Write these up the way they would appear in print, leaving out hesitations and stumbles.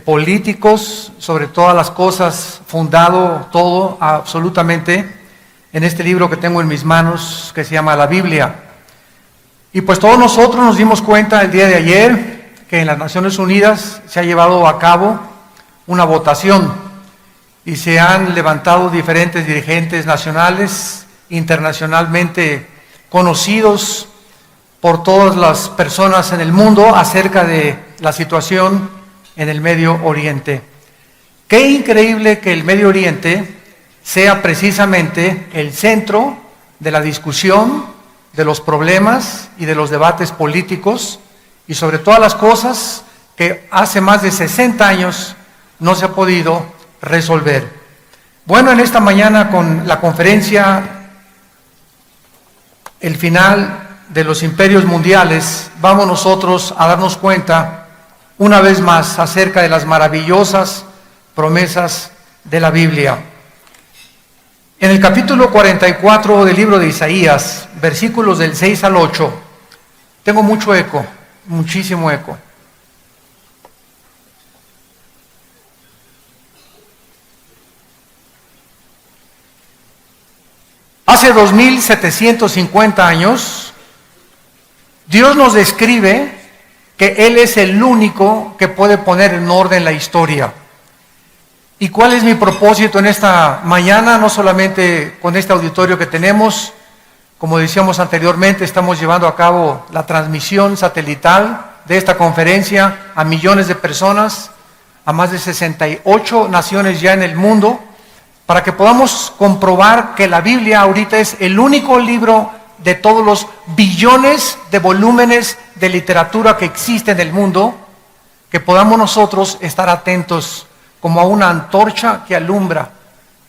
políticos, sobre todas las cosas, fundado todo absolutamente en este libro que tengo en mis manos, que se llama la Biblia. Y pues todos nosotros nos dimos cuenta el día de ayer que en las Naciones Unidas se ha llevado a cabo una votación y se han levantado diferentes dirigentes nacionales, internacionalmente conocidos por todas las personas en el mundo acerca de la situación en el Medio Oriente. Qué increíble que el Medio Oriente sea precisamente el centro de la discusión, de los problemas y de los debates políticos, y sobre todas las cosas que hace más de 60 años no se ha podido resolver. Bueno, en esta mañana con la conferencia El final de los imperios mundiales, vamos nosotros a darnos cuenta una vez más acerca de las maravillosas promesas de la Biblia. En el capítulo 44 del libro de Isaías, versículos del 6 al 8, tengo mucho eco, muchísimo eco. Hace 2750 años, Dios nos describe que Él es el único que puede poner en orden la historia. ¿Y cuál es mi propósito en esta mañana? No solamente con este auditorio que tenemos, como decíamos anteriormente, estamos llevando a cabo la transmisión satelital de esta conferencia a millones de personas, a más de 68 naciones ya en el mundo, para que podamos comprobar que la Biblia ahorita es el único libro de todos los billones de volúmenes de literatura que existe en el mundo, que podamos nosotros estar atentos como a una antorcha que alumbra.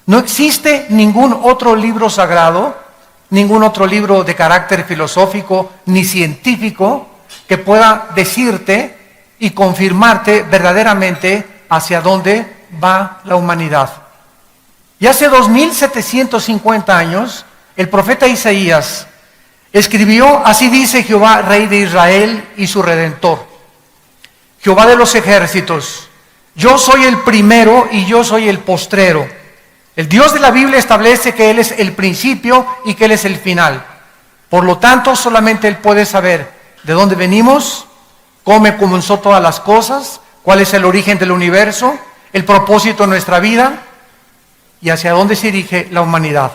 No existe ningún otro libro sagrado, ningún otro libro de carácter filosófico ni científico que pueda decirte y confirmarte verdaderamente hacia dónde va la humanidad. Y hace 2750 años, el profeta Isaías escribió: así dice Jehová, Rey de Israel y su Redentor, Jehová de los ejércitos, yo soy el primero y yo soy el postrero. El Dios de la Biblia establece que Él es el principio y que Él es el final. Por lo tanto, solamente Él puede saber de dónde venimos, cómo comenzó todas las cosas, cuál es el origen del universo, el propósito de nuestra vida y hacia dónde se dirige la humanidad.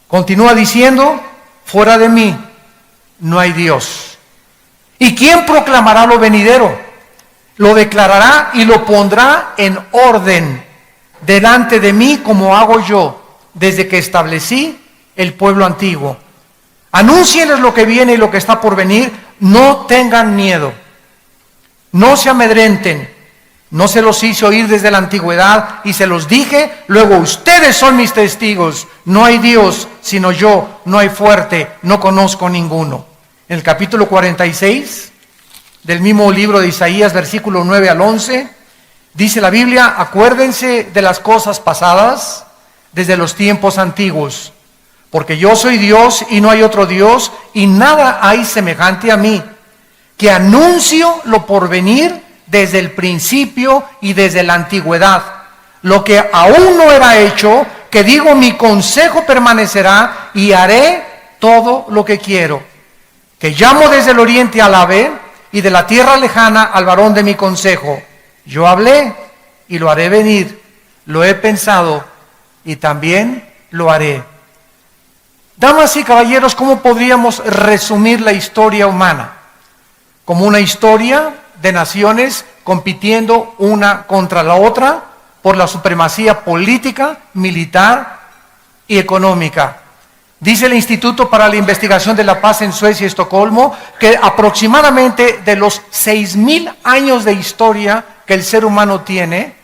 Continúa diciendo: fuera de mí no hay Dios. ¿Y quién proclamará lo venidero? Lo declarará y lo pondrá en orden delante de mí, como hago yo desde que establecí el pueblo antiguo. Anúncienles lo que viene y lo que está por venir. No tengan miedo, no se amedrenten. No se los hice oír desde la antigüedad y se los dije, luego ustedes son mis testigos. No hay Dios sino yo, no hay fuerte, no conozco ninguno. En el capítulo 46 del mismo libro de Isaías, versículo 9 al 11, dice la Biblia: acuérdense de las cosas pasadas desde los tiempos antiguos, porque yo soy Dios y no hay otro Dios, y nada hay semejante a mí, que anuncio lo porvenir desde el principio y desde la antigüedad, lo que aún no era hecho, que digo, mi consejo permanecerá y haré todo lo que quiero, que llamo desde el oriente al ave y de la tierra lejana al varón de mi consejo. Yo hablé y lo haré venir, lo he pensado y también lo haré. Damas y caballeros, ¿cómo podríamos resumir la historia humana? Como una historia de naciones compitiendo una contra la otra por la supremacía política, militar y económica. Dice el Instituto para la Investigación de la Paz en Suecia y Estocolmo que aproximadamente de los 6,000 años de historia que el ser humano tiene,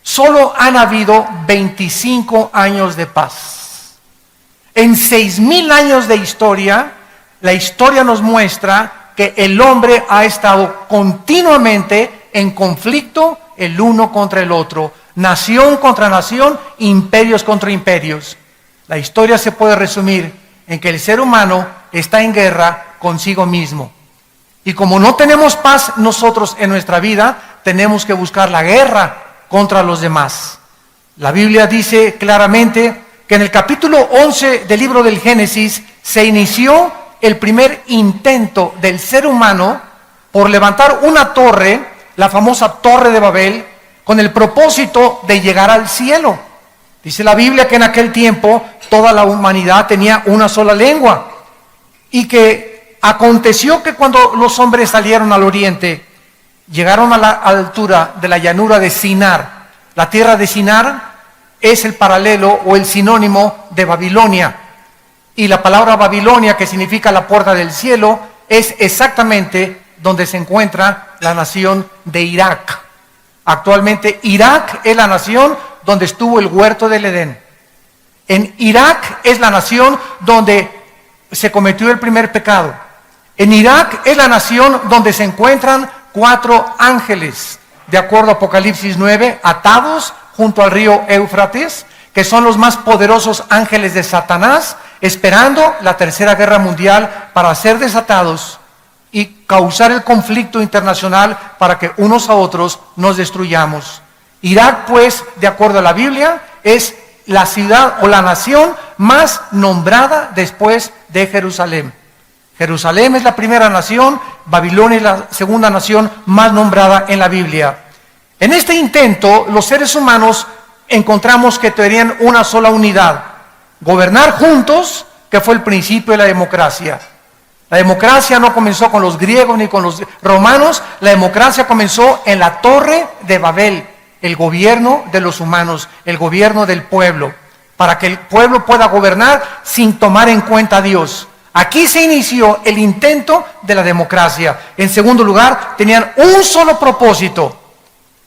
solo han habido 25 años de paz. En 6,000 años de historia, la historia nos muestra que el hombre ha estado continuamente en conflicto el uno contra el otro, nación contra nación, imperios contra imperios. La historia se puede resumir en que el ser humano está en guerra consigo mismo. Y como no tenemos paz nosotros en nuestra vida, tenemos que buscar la guerra contra los demás. La Biblia dice claramente que en el capítulo 11 del libro del Génesis se inició el primer intento del ser humano por levantar una torre, la famosa Torre de Babel, con el propósito de llegar al cielo. Dice la Biblia que en aquel tiempo toda la humanidad tenía una sola lengua y que aconteció que cuando los hombres salieron al oriente, llegaron a la altura de la llanura de Sinar. La tierra de Sinar es el paralelo o el sinónimo de Babilonia. Y la palabra Babilonia, que significa la puerta del cielo, es exactamente donde se encuentra la nación de Irak. Actualmente Irak es la nación donde estuvo el huerto del Edén. En Irak es la nación donde se cometió el primer pecado. En Irak es la nación donde se encuentran 4 ángeles, de acuerdo a Apocalipsis 9, atados junto al río Éufrates, que son los más poderosos ángeles de Satanás, esperando la tercera guerra mundial para ser desatados y causar el conflicto internacional para que unos a otros nos destruyamos. Irak, pues, de acuerdo a la Biblia, es la ciudad o la nación más nombrada después de Jerusalén. Jerusalén es la primera nación, Babilonia es la segunda nación más nombrada en la Biblia. En este intento, los seres humanos encontramos que tenían una sola unidad: gobernar juntos, que fue el principio de la democracia. La democracia no comenzó con los griegos ni con los romanos, la democracia comenzó en la Torre de Babel, el gobierno de los humanos, el gobierno del pueblo, para que el pueblo pueda gobernar sin tomar en cuenta a Dios. Aquí se inició el intento de la democracia. En segundo lugar, tenían un solo propósito: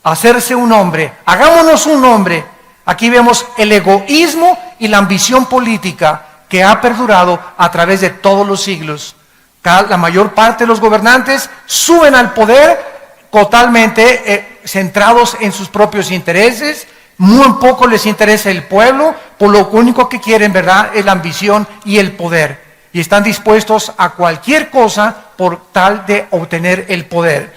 hacerse un hombre. Hagámonos un hombre. Aquí vemos el egoísmo y la ambición política que ha perdurado a través de todos los siglos. La mayor parte de los gobernantes suben al poder totalmente centrados en sus propios intereses. Muy poco les interesa el pueblo, por lo único que quieren, ¿verdad?, es la ambición y el poder. Y están dispuestos a cualquier cosa por tal de obtener el poder.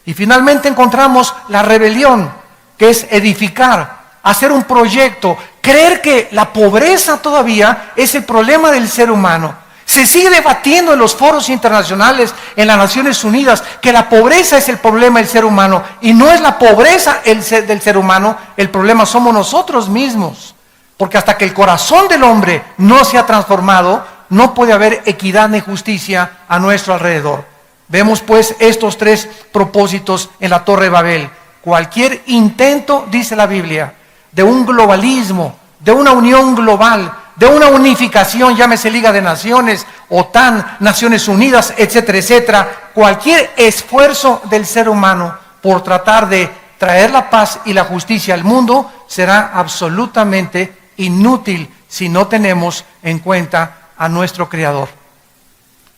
Y finalmente encontramos la rebelión, que es edificar, hacer un proyecto, creer que la pobreza todavía es el problema del ser humano. Se sigue debatiendo en los foros internacionales, en las Naciones Unidas, que la pobreza es el problema del ser humano. Y no es la pobreza del ser humano, el problema somos nosotros mismos. Porque hasta que el corazón del hombre no se ha transformado, no puede haber equidad ni justicia a nuestro alrededor. Vemos pues estos 3 propósitos en la Torre de Babel. Cualquier intento, dice la Biblia, de un globalismo, de una unión global, de una unificación, llámese Liga de Naciones, OTAN, Naciones Unidas, etcétera, etcétera, cualquier esfuerzo del ser humano por tratar de traer la paz y la justicia al mundo será absolutamente inútil si no tenemos en cuenta a nuestro Creador.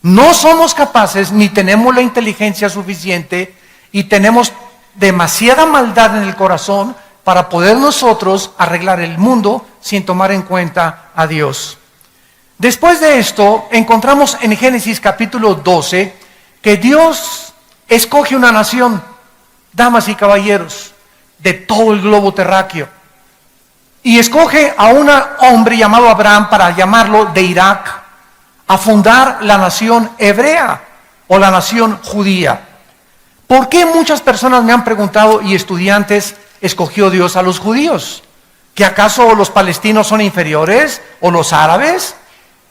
No somos capaces ni tenemos la inteligencia suficiente y tenemos demasiada maldad en el corazón para poder nosotros arreglar el mundo sin tomar en cuenta a Dios. Después de esto, encontramos en Génesis capítulo 12 que Dios escoge una nación, damas y caballeros, de todo el globo terráqueo. Y escoge a un hombre llamado Abraham para llamarlo de Irak a fundar la nación hebrea o la nación judía. ¿Por qué muchas personas me han preguntado y estudiantes escogió Dios a los judíos? ¿Que acaso los palestinos son inferiores o los árabes?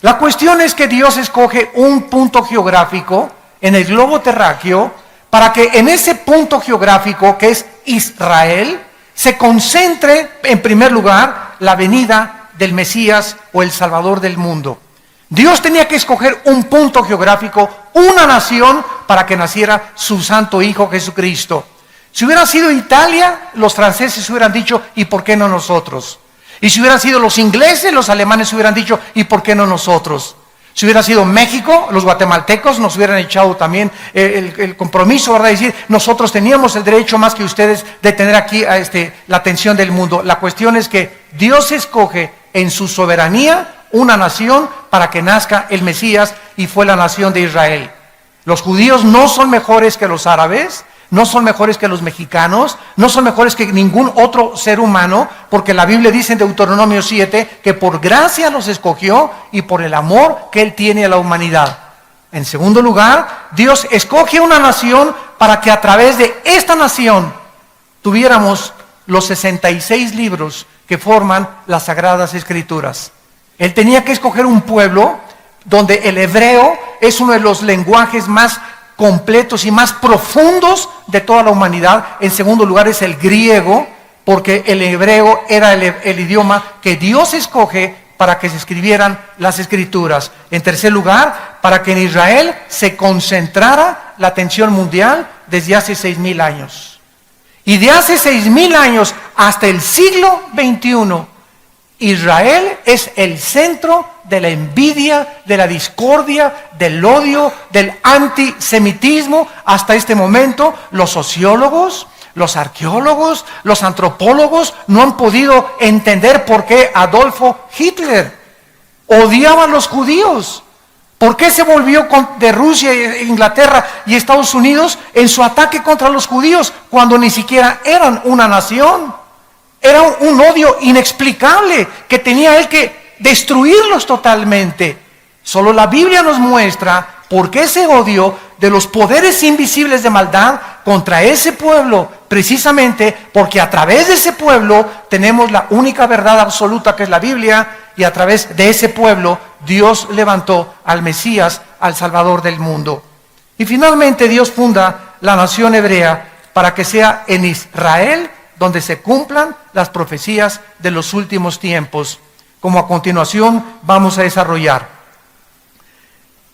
La cuestión es que Dios escoge un punto geográfico en el globo terráqueo para que en ese punto geográfico que es Israel se concentre en primer lugar la venida del Mesías o el Salvador del mundo. Dios tenía que escoger un punto geográfico, una nación, para que naciera su santo Hijo Jesucristo. Si hubiera sido Italia, los franceses hubieran dicho, ¿y por qué no nosotros? Y si hubieran sido los ingleses, los alemanes hubieran dicho, ¿y por qué no nosotros? Si hubiera sido México, los guatemaltecos nos hubieran echado también el compromiso, ¿verdad? De decir, nosotros teníamos el derecho más que ustedes de tener aquí la atención del mundo. La cuestión es que Dios escoge en su soberanía una nación para que nazca el Mesías y fue la nación de Israel. Los judíos no son mejores que los árabes, no son mejores que los mexicanos, no son mejores que ningún otro ser humano, porque la Biblia dice en Deuteronomio 7 que por gracia los escogió y por el amor que Él tiene a la humanidad. En segundo lugar, Dios escoge una nación para que a través de esta nación tuviéramos los 66 libros que forman las Sagradas Escrituras. Él tenía que escoger un pueblo donde el hebreo es uno de los lenguajes más completos y más profundos de toda la humanidad. En segundo lugar es el griego, porque el hebreo era el idioma que Dios escoge para que se escribieran las Escrituras. En tercer lugar, para que en Israel se concentrara la atención mundial desde hace 6,000 años. Y de hace 6,000 años hasta el siglo XXI, Israel es el centro de la envidia, de la discordia, del odio, del antisemitismo. Hasta este momento, los sociólogos, los arqueólogos, los antropólogos no han podido entender por qué Adolfo Hitler odiaba a los judíos. ¿Por qué se volvió de Rusia, Inglaterra y Estados Unidos en su ataque contra los judíos cuando ni siquiera eran una nación? Era un odio inexplicable que tenía él que destruirlos totalmente. Solo la Biblia nos muestra por qué ese odio de los poderes invisibles de maldad contra ese pueblo, precisamente porque a través de ese pueblo tenemos la única verdad absoluta que es la Biblia, y a través de ese pueblo Dios levantó al Mesías, al Salvador del mundo. Y finalmente Dios funda la nación hebrea para que sea en Israel donde se cumplan las profecías de los últimos tiempos, como a continuación vamos a desarrollar.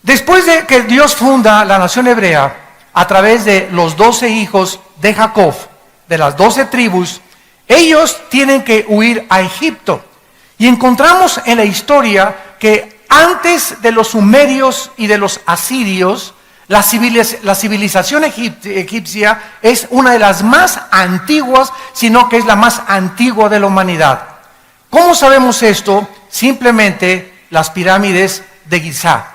Después de que Dios funda la nación hebrea a través de los 12 hijos de Jacob, de las 12 tribus, ellos tienen que huir a Egipto. Y encontramos en la historia que antes de los sumerios y de los asirios, la civilización egipcia es una de las más antiguas, sino que es la más antigua de la humanidad. ¿Cómo sabemos esto? Simplemente las pirámides de Giza.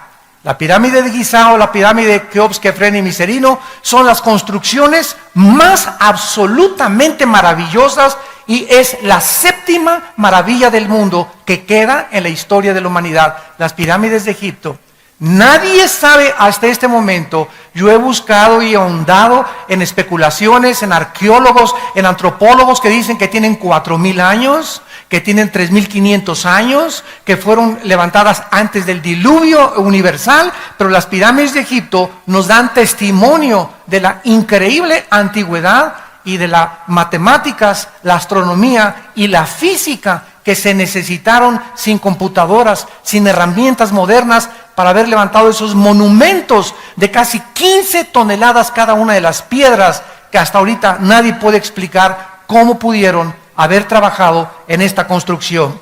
La pirámide de Giza o la pirámide de Keops, Kefren y Miserino son las construcciones más absolutamente maravillosas y es la séptima maravilla del mundo que queda en la historia de la humanidad, las pirámides de Egipto. Nadie sabe hasta este momento. Yo he buscado y ahondado en especulaciones, en arqueólogos, en antropólogos que dicen que tienen 4,000 años, que tienen 3,500 años, que fueron levantadas antes del diluvio universal, pero las pirámides de Egipto nos dan testimonio de la increíble antigüedad y de las matemáticas, la astronomía y la física que se necesitaron sin computadoras, sin herramientas modernas, para haber levantado esos monumentos de casi 15 toneladas cada una de las piedras, que hasta ahorita nadie puede explicar cómo pudieron haber trabajado en esta construcción.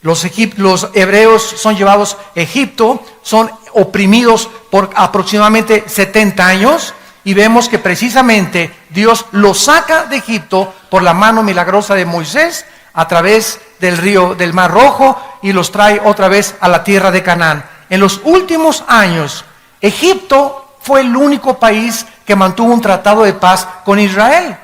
Los hebreos son llevados a Egipto, son oprimidos por aproximadamente 70 años, y vemos que precisamente Dios los saca de Egipto por la mano milagrosa de Moisés a través del río del Mar Rojo y los trae otra vez a la tierra de Canaán. En los últimos años, Egipto fue el único país que mantuvo un tratado de paz con Israel.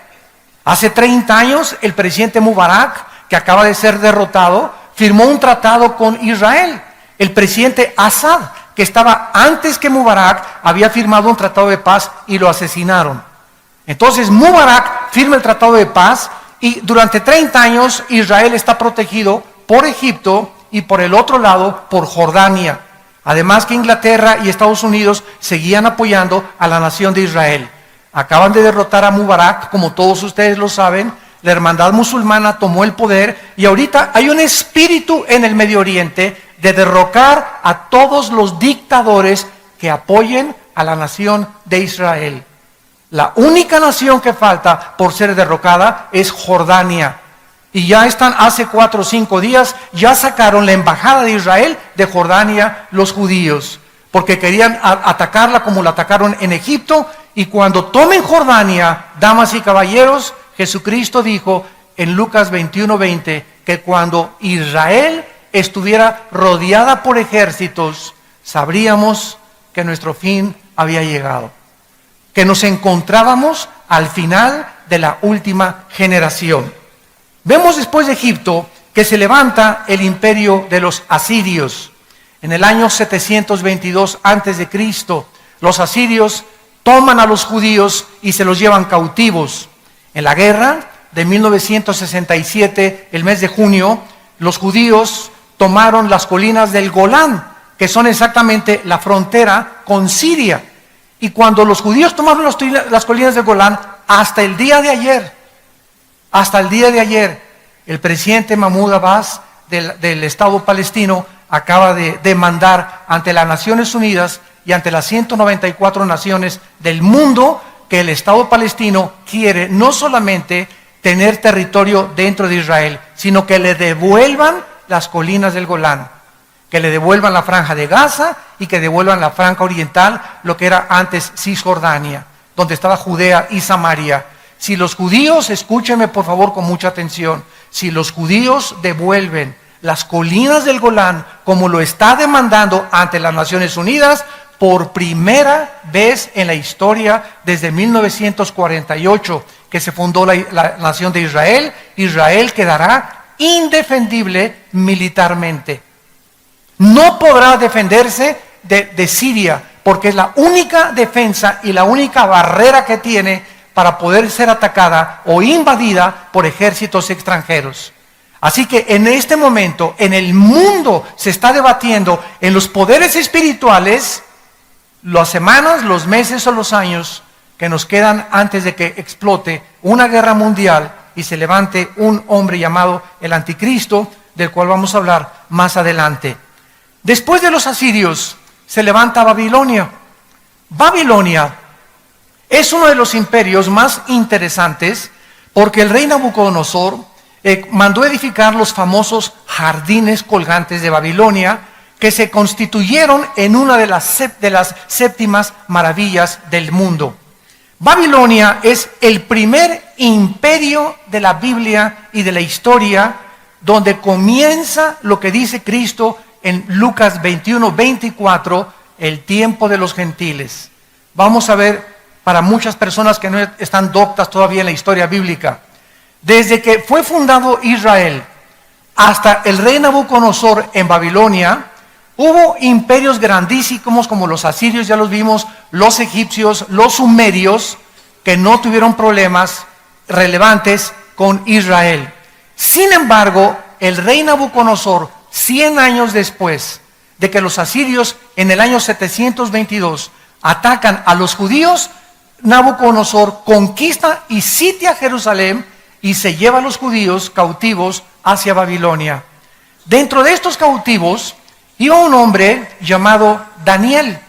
Hace 30 años, el presidente Mubarak, que acaba de ser derrotado, firmó un tratado con Israel. El presidente Assad, que estaba antes que Mubarak, había firmado un tratado de paz y lo asesinaron. Entonces Mubarak firma el tratado de paz y durante 30 años Israel está protegido por Egipto y por el otro lado por Jordania. Además que Inglaterra y Estados Unidos seguían apoyando a la nación de Israel. Acaban de derrotar a Mubarak, como todos ustedes lo saben. La hermandad musulmana tomó el poder y ahorita hay un espíritu en el Medio Oriente de derrocar a todos los dictadores que apoyen a la nación de Israel. La única nación que falta por ser derrocada es Jordania. Y ya están, hace 4 o 5 días, ya sacaron la embajada de Israel de Jordania los judíos, porque querían atacarla como la atacaron en Egipto. Y cuando tomen Jordania, damas y caballeros, Jesucristo dijo en Lucas 21:20 que cuando Israel estuviera rodeada por ejércitos, sabríamos que nuestro fin había llegado, que nos encontrábamos al final de la última generación. Vemos después de Egipto que se levanta el imperio de los asirios. En el año 722 a.C., los asirios toman a los judíos y se los llevan cautivos. En la guerra de 1967, el mes de junio, los judíos tomaron las colinas del Golán, que son exactamente la frontera con Siria. Y cuando los judíos tomaron las colinas del Golán, hasta el día de ayer, el presidente Mahmoud Abbas del Estado palestino acaba de demandar ante las Naciones Unidas y ante las 194 naciones del mundo que el Estado palestino quiere no solamente tener territorio dentro de Israel, sino que le devuelvan las colinas del Golán, que le devuelvan la franja de Gaza y que devuelvan la franja oriental, lo que era antes Cisjordania, donde estaba Judea y Samaria. Si los judíos, escúchenme por favor con mucha atención, si los judíos devuelven las colinas del Golán, como lo está demandando ante las Naciones Unidas, por primera vez en la historia, desde 1948, que se fundó la nación de Israel, Israel quedará indefendible militarmente. No podrá defenderse de Siria, porque es la única defensa y la única barrera que tiene para poder ser atacada o invadida por ejércitos extranjeros. Así que en este momento, en el mundo se está debatiendo en los poderes espirituales las semanas, los meses o los años que nos quedan antes de que explote una guerra mundial y se levante un hombre llamado el Anticristo, del cual vamos a hablar más adelante. Después de los asirios se levanta Babilonia. Babilonia es uno de los imperios más interesantes porque el rey Nabucodonosor mandó edificar los famosos jardines colgantes de Babilonia, que se constituyeron en una de las séptimas maravillas del mundo. Babilonia es el primer imperio de la Biblia y de la historia, donde comienza lo que dice Cristo en Lucas 21:24, el tiempo de los gentiles. Vamos a ver, para muchas personas que no están doctas todavía en la historia bíblica, desde que fue fundado Israel hasta el rey Nabucodonosor en Babilonia, hubo imperios grandísimos como los asirios, ya los vimos, los egipcios, los sumerios, que no tuvieron problemas relevantes con Israel. Sin embargo, el rey Nabucodonosor, 100 años después de que los asirios en el año 722 atacan a los judíos, Nabucodonosor conquista y sitia Jerusalén y se lleva a los judíos cautivos hacia Babilonia. Dentro de estos cautivos iba un hombre llamado Daniel,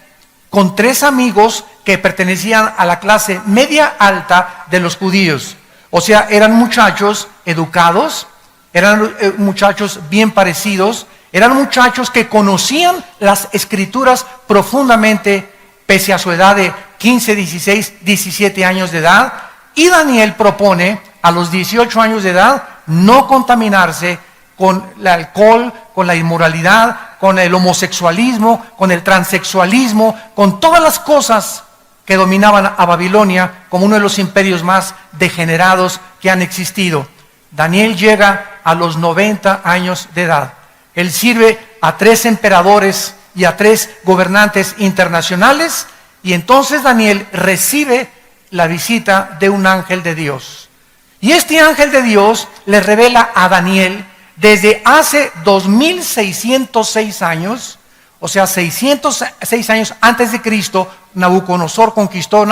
con 3 amigos que pertenecían a la clase media alta de los judíos. O sea, eran muchachos educados, eran muchachos bien parecidos, eran muchachos que conocían las escrituras profundamente, pese a su edad de 15, 16, 17 años de edad. Y Daniel propone a los 18 años de edad no contaminarse con el alcohol, con la inmoralidad, con el homosexualismo, con el transexualismo, con todas las cosas que dominaban a Babilonia como uno de los imperios más degenerados que han existido. Daniel llega a los 90 años de edad. Él sirve a 3 emperadores y a 3 gobernantes internacionales, y entonces Daniel recibe la visita de un ángel de Dios. Y este ángel de Dios le revela a Daniel desde hace 2606 años, o sea, 606 años antes de Cristo, Nabucodonosor conquistó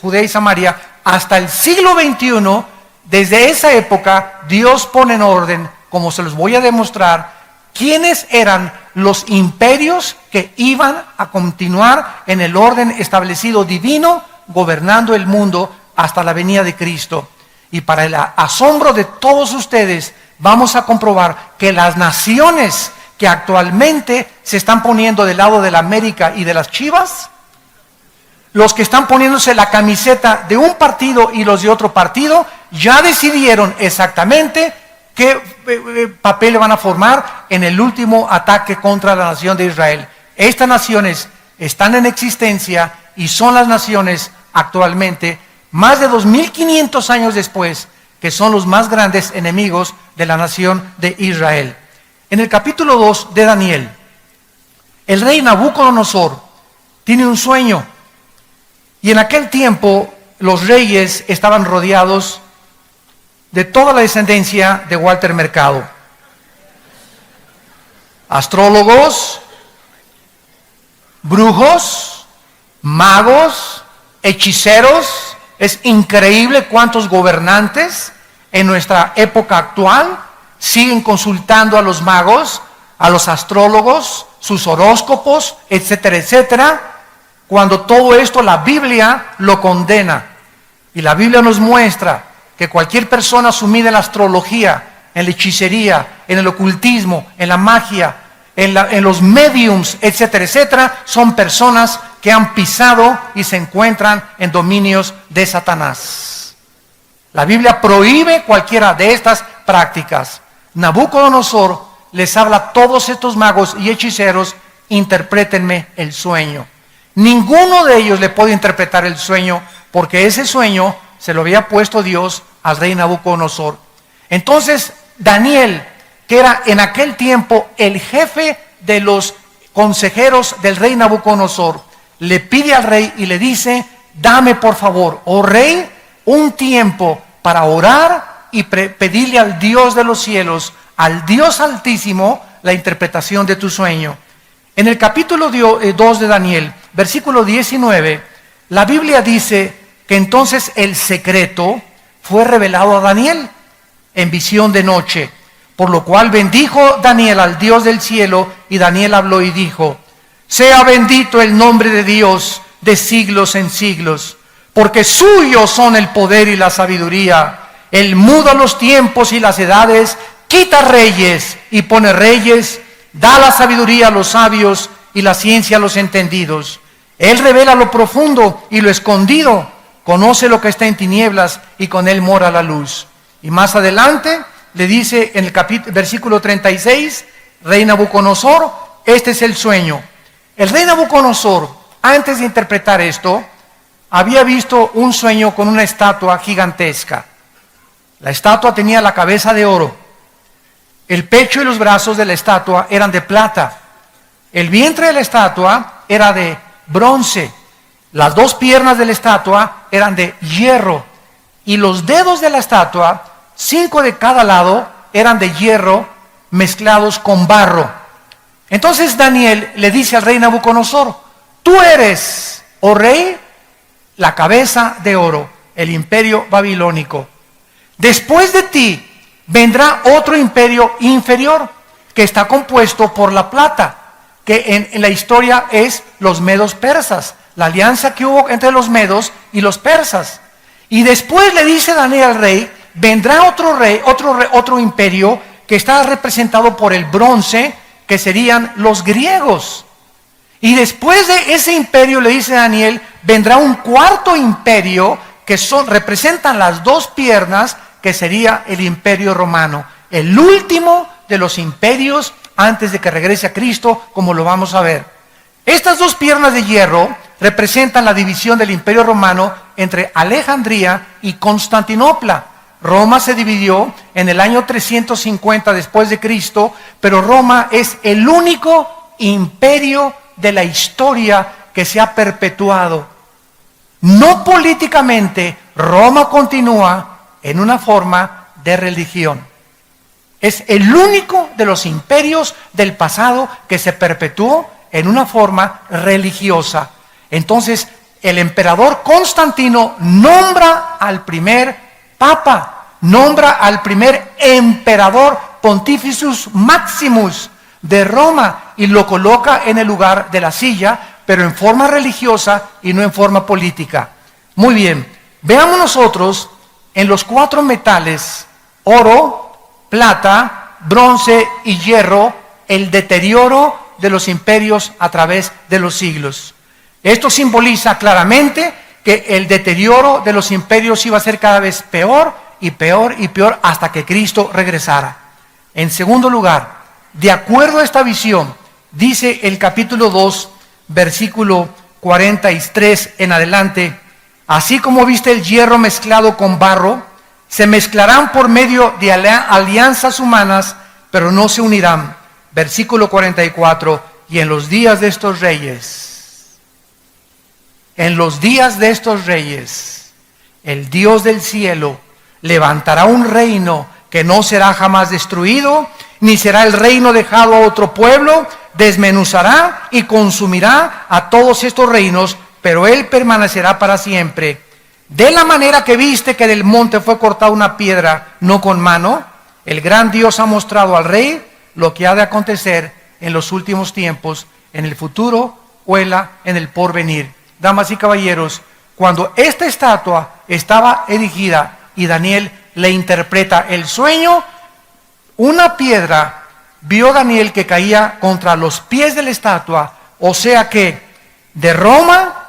Judea y Samaria. Hasta el siglo XXI, desde esa época, Dios pone en orden, como se los voy a demostrar, quiénes eran los imperios que iban a continuar en el orden establecido divino, gobernando el mundo hasta la venida de Cristo. Y para el asombro de todos ustedes, vamos a comprobar que las naciones que actualmente se están poniendo del lado de la América y de las Chivas, los que están poniéndose la camiseta de un partido y los de otro partido, ya decidieron exactamente qué papel van a formar en el último ataque contra la nación de Israel. Estas naciones están en existencia y son las naciones actualmente, más de 2500 años después, que son los más grandes enemigos de la nación de Israel. En el capítulo 2 de Daniel, el rey Nabucodonosor tiene un sueño, y en aquel tiempo los reyes estaban rodeados de toda la descendencia de Walter Mercado. Astrólogos, brujos, magos, hechiceros. Es increíble cuántos gobernantes en nuestra época actual siguen consultando a los magos, a los astrólogos, sus horóscopos, etcétera, etcétera, cuando todo esto la Biblia lo condena. Y la Biblia nos muestra que cualquier persona sumida en la astrología, en la hechicería, en el ocultismo, en la magia, en los mediums, etcétera, etcétera, son personas que han pisado y se encuentran en dominios de Satanás. La Biblia prohíbe cualquiera de estas prácticas. Nabucodonosor les habla a todos estos magos y hechiceros: interprétenme el sueño. Ninguno de ellos le puede interpretar el sueño, porque ese sueño se lo había puesto Dios al rey Nabucodonosor. Entonces Daniel, que era en aquel tiempo el jefe de los consejeros del rey Nabucodonosor, le pide al rey y le dice: dame por favor, oh rey, un tiempo para orar y pedirle al Dios de los cielos, al Dios altísimo, la interpretación de tu sueño. En el capítulo 2 de Daniel, versículo 19, la Biblia dice que entonces el secreto fue revelado a Daniel en visión de noche, por lo cual bendijo Daniel al Dios del cielo, y Daniel habló y dijo: sea bendito el nombre de Dios de siglos en siglos, porque suyos son el poder y la sabiduría. Él muda los tiempos y las edades, quita reyes y pone reyes, da la sabiduría a los sabios y la ciencia a los entendidos. Él revela lo profundo y lo escondido, conoce lo que está en tinieblas y con él mora la luz. Y más adelante le dice en el versículo 36, rey Nabucodonosor, este es el sueño. El rey Nabucodonosor, antes de interpretar esto, había visto un sueño con una estatua gigantesca. La estatua tenía la cabeza de oro. El pecho y los brazos de la estatua eran de plata. El vientre de la estatua era de bronce. Las dos piernas de la estatua eran de hierro. Y los dedos de la estatua, 5 de cada lado, eran de hierro mezclados con barro. Entonces Daniel le dice al rey Nabucodonosor: tú eres, oh rey, la cabeza de oro, el imperio babilónico. Después de ti vendrá otro imperio inferior, que está compuesto por la plata, que en la historia es los medos persas, la alianza que hubo entre los medos y los persas. Y después le dice Daniel al rey: vendrá otro imperio que está representado por el bronce, que serían los griegos. Y después de ese imperio, le dice Daniel, vendrá un cuarto imperio que representan las dos piernas, que sería el imperio romano, el último de los imperios antes de que regrese a Cristo, como lo vamos a ver. Estas dos piernas de hierro representan la división del imperio romano entre Alejandría y Constantinopla. Roma se dividió en el año 350 después de Cristo, pero Roma es el único imperio de la historia que se ha perpetuado. No políticamente, Roma continúa en una forma de religión. Es el único de los imperios del pasado que se perpetuó en una forma religiosa. Entonces, el emperador Constantino nombra al primer papa, nombra al primer emperador Pontificus Maximus de Roma y lo coloca en el lugar de la silla, pero en forma religiosa y no en forma política. Muy bien, veamos nosotros en los 4 metales, oro, plata, bronce y hierro, el deterioro de los imperios a través de los siglos. Esto simboliza claramente que el deterioro de los imperios iba a ser cada vez peor y peor y peor hasta que Cristo regresara. En segundo lugar, de acuerdo a esta visión, Dice el capítulo 2, versículo 43 en adelante: así como viste el hierro mezclado con barro, se mezclarán por medio de alianzas humanas, pero no se unirán. Versículo 44, y en los días de estos reyes, el Dios del cielo levantará un reino que no será jamás destruido, ni será el reino dejado a otro pueblo. Desmenuzará y consumirá a todos estos reinos, pero él permanecerá para siempre. De la manera que viste que del monte fue cortada una piedra, no con mano, el gran Dios ha mostrado al rey lo que ha de acontecer en los últimos tiempos, en el futuro o en el porvenir. Damas y caballeros, cuando esta estatua estaba erigida y Daniel le interpreta el sueño, una piedra vio Daniel que caía contra los pies de la estatua, o sea que de Roma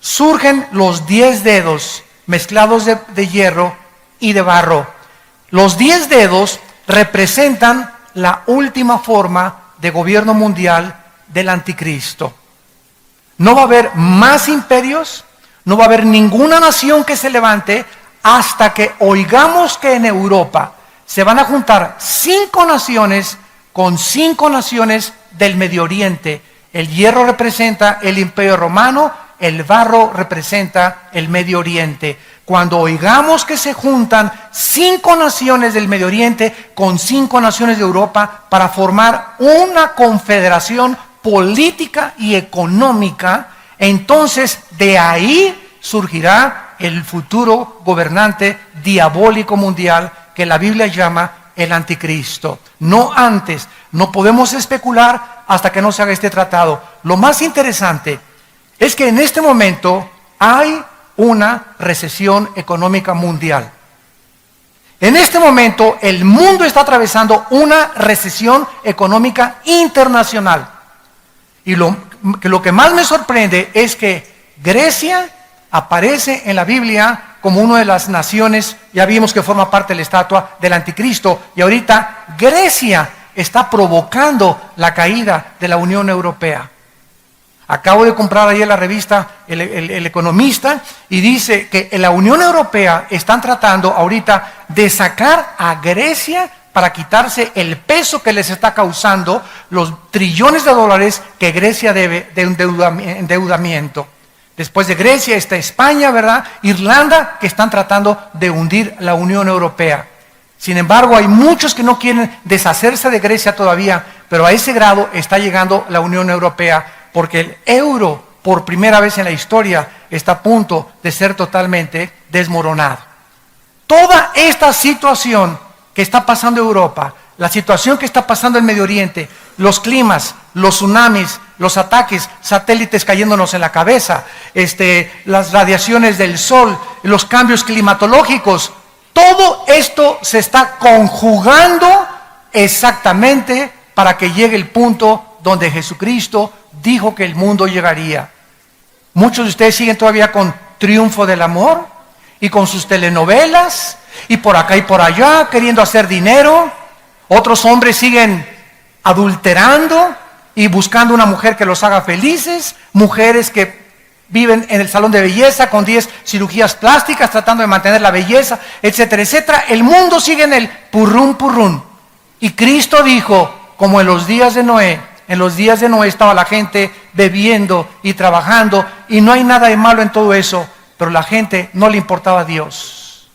surgen los 10 dedos mezclados de hierro y de barro. Los 10 dedos representan la última forma de gobierno mundial del anticristo. No va a haber más imperios, no va a haber ninguna nación que se levante hasta que oigamos que en Europa se van a juntar 5 naciones con 5 naciones del Medio Oriente. El hierro representa el Imperio Romano, el barro representa el Medio Oriente. Cuando oigamos que se juntan 5 naciones del Medio Oriente con 5 naciones de Europa para formar una confederación política y económica, entonces de ahí surgirá el futuro gobernante diabólico mundial que la Biblia llama el anticristo. No antes, no podemos especular hasta que no se haga este tratado. Lo más interesante es que en este momento hay una recesión económica mundial. En este momento el mundo está atravesando una recesión económica internacional. Y lo que más me sorprende es que Grecia aparece en la Biblia como una de las naciones, ya vimos que forma parte de la estatua del anticristo, y ahorita Grecia está provocando la caída de la Unión Europea. Acabo de comprar ayer la revista El Economista, y dice que en la Unión Europea están tratando ahorita de sacar a Grecia para quitarse el peso que les está causando los trillones de dólares que Grecia debe de endeudamiento. Después de Grecia está España, ¿verdad? Irlanda, que están tratando de hundir la Unión Europea. Sin embargo, hay muchos que no quieren deshacerse de Grecia todavía, pero a ese grado está llegando la Unión Europea, porque el euro, por primera vez en la historia, está a punto de ser totalmente desmoronado. Toda esta situación que está pasando en Europa, la situación que está pasando en Medio Oriente, los climas, los tsunamis, los ataques, satélites cayéndonos en la cabeza, las radiaciones del sol, los cambios climatológicos, todo esto se está conjugando exactamente para que llegue el punto donde Jesucristo dijo que el mundo llegaría. Muchos de ustedes siguen todavía con Triunfo del Amor y con sus telenovelas y por acá y por allá queriendo hacer dinero. Otros hombres siguen adulterando y buscando una mujer que los haga felices, mujeres que viven en el salón de belleza con 10 cirugías plásticas tratando de mantener la belleza, etcétera, etcétera. El mundo sigue en el purrún, purrún. Y Cristo dijo, como en los días de Noé estaba la gente bebiendo y trabajando, y no hay nada de malo en todo eso, pero la gente no le importaba a Dios.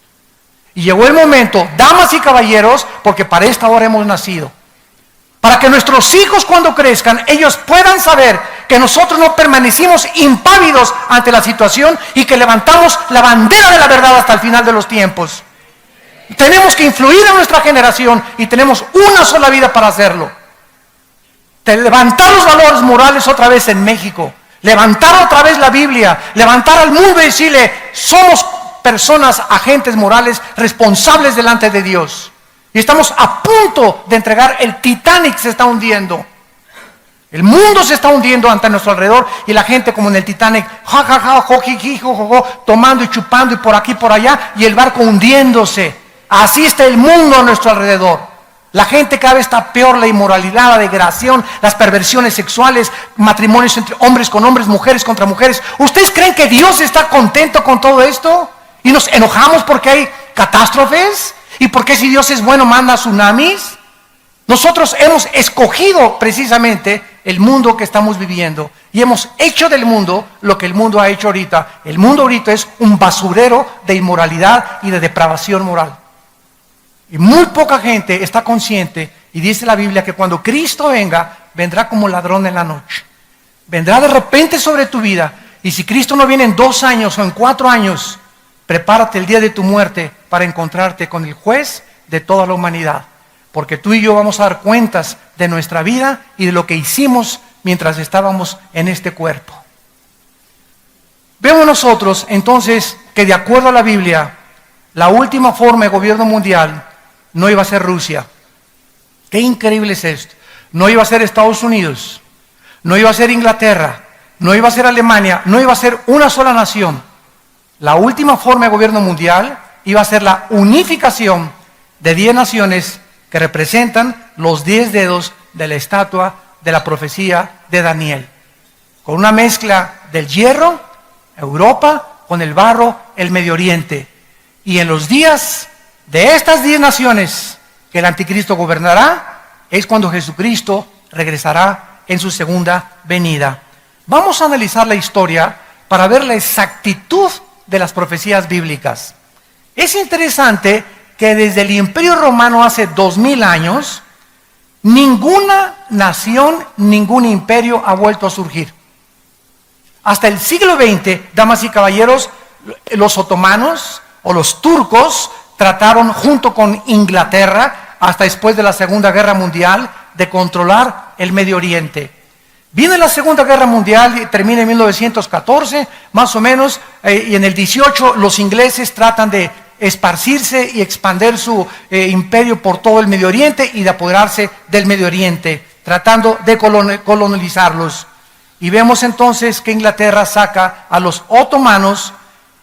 Y llegó el momento, damas y caballeros, porque para esta hora hemos nacido, para que nuestros hijos cuando crezcan, ellos puedan saber que nosotros no permanecimos impávidos ante la situación y que levantamos la bandera de la verdad hasta el final de los tiempos. Tenemos que influir en nuestra generación y tenemos una sola vida para hacerlo. Levantar los valores morales otra vez en México, levantar otra vez la Biblia, levantar al mundo y decirle, somos personas, agentes morales, responsables delante de Dios. Y estamos a punto de entregar, el Titanic se está hundiendo. El mundo se está hundiendo ante nuestro alrededor y la gente como en el Titanic, ja, ja, ja, jojiji, jojojo, tomando y chupando y por aquí y por allá y el barco hundiéndose. Así está el mundo a nuestro alrededor. La gente cada vez está peor, la inmoralidad, la degradación, las perversiones sexuales, matrimonios entre hombres con hombres, mujeres contra mujeres. ¿Ustedes creen que Dios está contento con todo esto? ¿Y nos enojamos porque hay catástrofes? ¿Y porque si Dios es bueno manda tsunamis? Nosotros hemos escogido precisamente el mundo que estamos viviendo y hemos hecho del mundo lo que el mundo ha hecho ahorita. El mundo ahorita es un basurero de inmoralidad y de depravación moral. Y muy poca gente está consciente, y dice la Biblia que cuando Cristo venga, vendrá como ladrón en la noche. Vendrá de repente sobre tu vida, y si Cristo no viene en 2 años o en 4 años, prepárate el día de tu muerte para encontrarte con el juez de toda la humanidad. Porque tú y yo vamos a dar cuentas de nuestra vida y de lo que hicimos mientras estábamos en este cuerpo. Vemos nosotros entonces que de acuerdo a la Biblia, la última forma de gobierno mundial no iba a ser Rusia. Qué increíble es esto. No iba a ser Estados Unidos, no iba a ser Inglaterra, no iba a ser Alemania, no iba a ser una sola nación. La última forma de gobierno mundial iba a ser la unificación de 10 naciones que representan los 10 dedos de la estatua de la profecía de Daniel. Con una mezcla del hierro, Europa, con el barro, el Medio Oriente. Y en los días de estas 10 naciones que el anticristo gobernará, es cuando Jesucristo regresará en su segunda venida. Vamos a analizar la historia para ver la exactitud de las profecías bíblicas. Es interesante que desde el Imperio Romano hace 2000 años, ninguna nación, ningún imperio ha vuelto a surgir. Hasta el siglo XX, damas y caballeros, los otomanos o los turcos trataron junto con Inglaterra, hasta después de la Segunda Guerra Mundial, de controlar el Medio Oriente. Viene la Segunda Guerra Mundial y termina en 1914, más o menos, y en el 18 los ingleses tratan de esparcirse y expandir su imperio por todo el Medio Oriente y de apoderarse del Medio Oriente, tratando de colonizarlos. Y vemos entonces que Inglaterra saca a los otomanos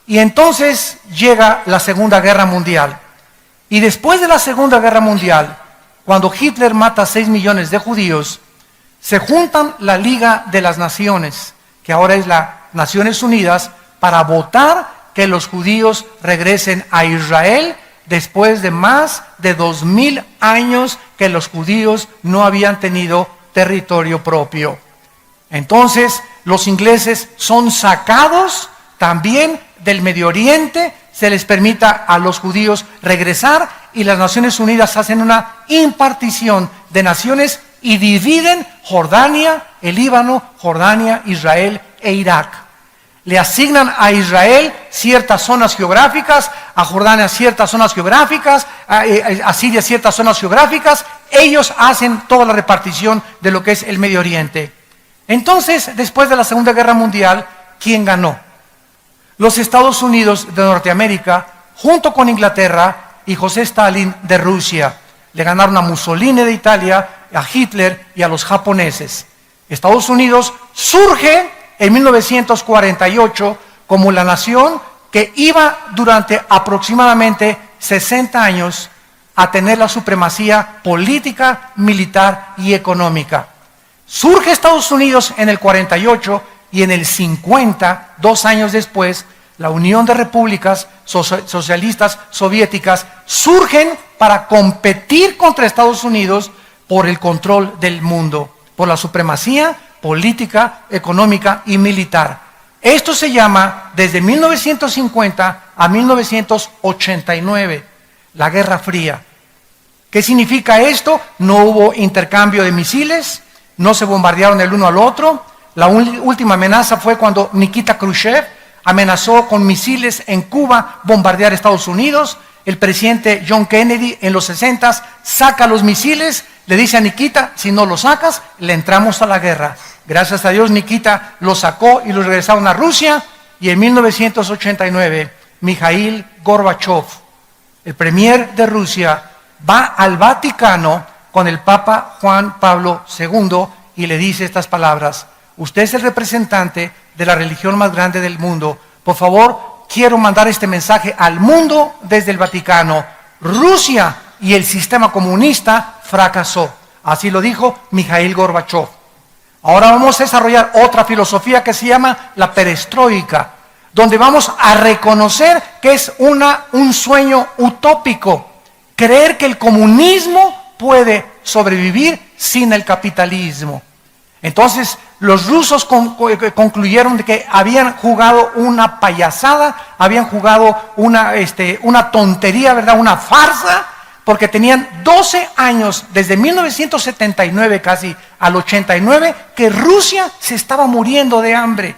y entonces llega la Segunda Guerra Mundial. Y después de la Segunda Guerra Mundial, cuando Hitler mata a 6 millones de judíos, se juntan la Liga de las Naciones, que ahora es las Naciones Unidas, para votar que los judíos regresen a Israel después de más de 2000 años que los judíos no habían tenido territorio propio. Entonces, los ingleses son sacados también del Medio Oriente, se les permita a los judíos regresar y las Naciones Unidas hacen una impartición de naciones y dividen Jordania, el Líbano, Jordania, Israel e Irak. Le asignan a Israel ciertas zonas geográficas, a Jordania ciertas zonas geográficas, a Siria ciertas zonas geográficas. Ellos hacen toda la repartición de lo que es el Medio Oriente. Entonces, después de la Segunda Guerra Mundial, ¿quién ganó? Los Estados Unidos de Norteamérica, junto con Inglaterra y José Stalin de Rusia. Le ganaron a Mussolini de Italia, a Hitler y a los japoneses. Estados Unidos surge en 1948 como la nación que iba durante aproximadamente 60 años a tener la supremacía política, militar y económica. Surge Estados Unidos en el 48 y en el 50, 2 años después, la Unión de Repúblicas Socialistas Soviéticas surgen para competir contra Estados Unidos por el control del mundo, por la supremacía política, económica y militar. Esto se llama, desde 1950 a 1989, la Guerra Fría. ¿Qué significa esto? No hubo intercambio de misiles, no se bombardearon el uno al otro. La última amenaza fue cuando Nikita Khrushchev amenazó con misiles en Cuba bombardear Estados Unidos. El presidente John Kennedy en los 60 saca los misiles, le dice a Nikita, si no los sacas, le entramos a la guerra. Gracias a Dios Nikita los sacó y los regresaron a Rusia, y en 1989 Mikhail Gorbachev, el premier de Rusia, va al Vaticano con el Papa Juan Pablo II y le dice estas palabras: usted es el representante de la religión más grande del mundo, por favor, quiero mandar este mensaje al mundo desde el Vaticano. Rusia y el sistema comunista fracasó. Así lo dijo Mikhail Gorbachev. Ahora vamos a desarrollar otra filosofía que se llama la perestroika, donde vamos a reconocer que es un sueño utópico, creer que el comunismo puede sobrevivir sin el capitalismo. Entonces los rusos concluyeron de que habían jugado una payasada, habían jugado una tontería, ¿verdad? Una farsa, porque tenían 12 años, desde 1979 casi al 89, que Rusia se estaba muriendo de hambre.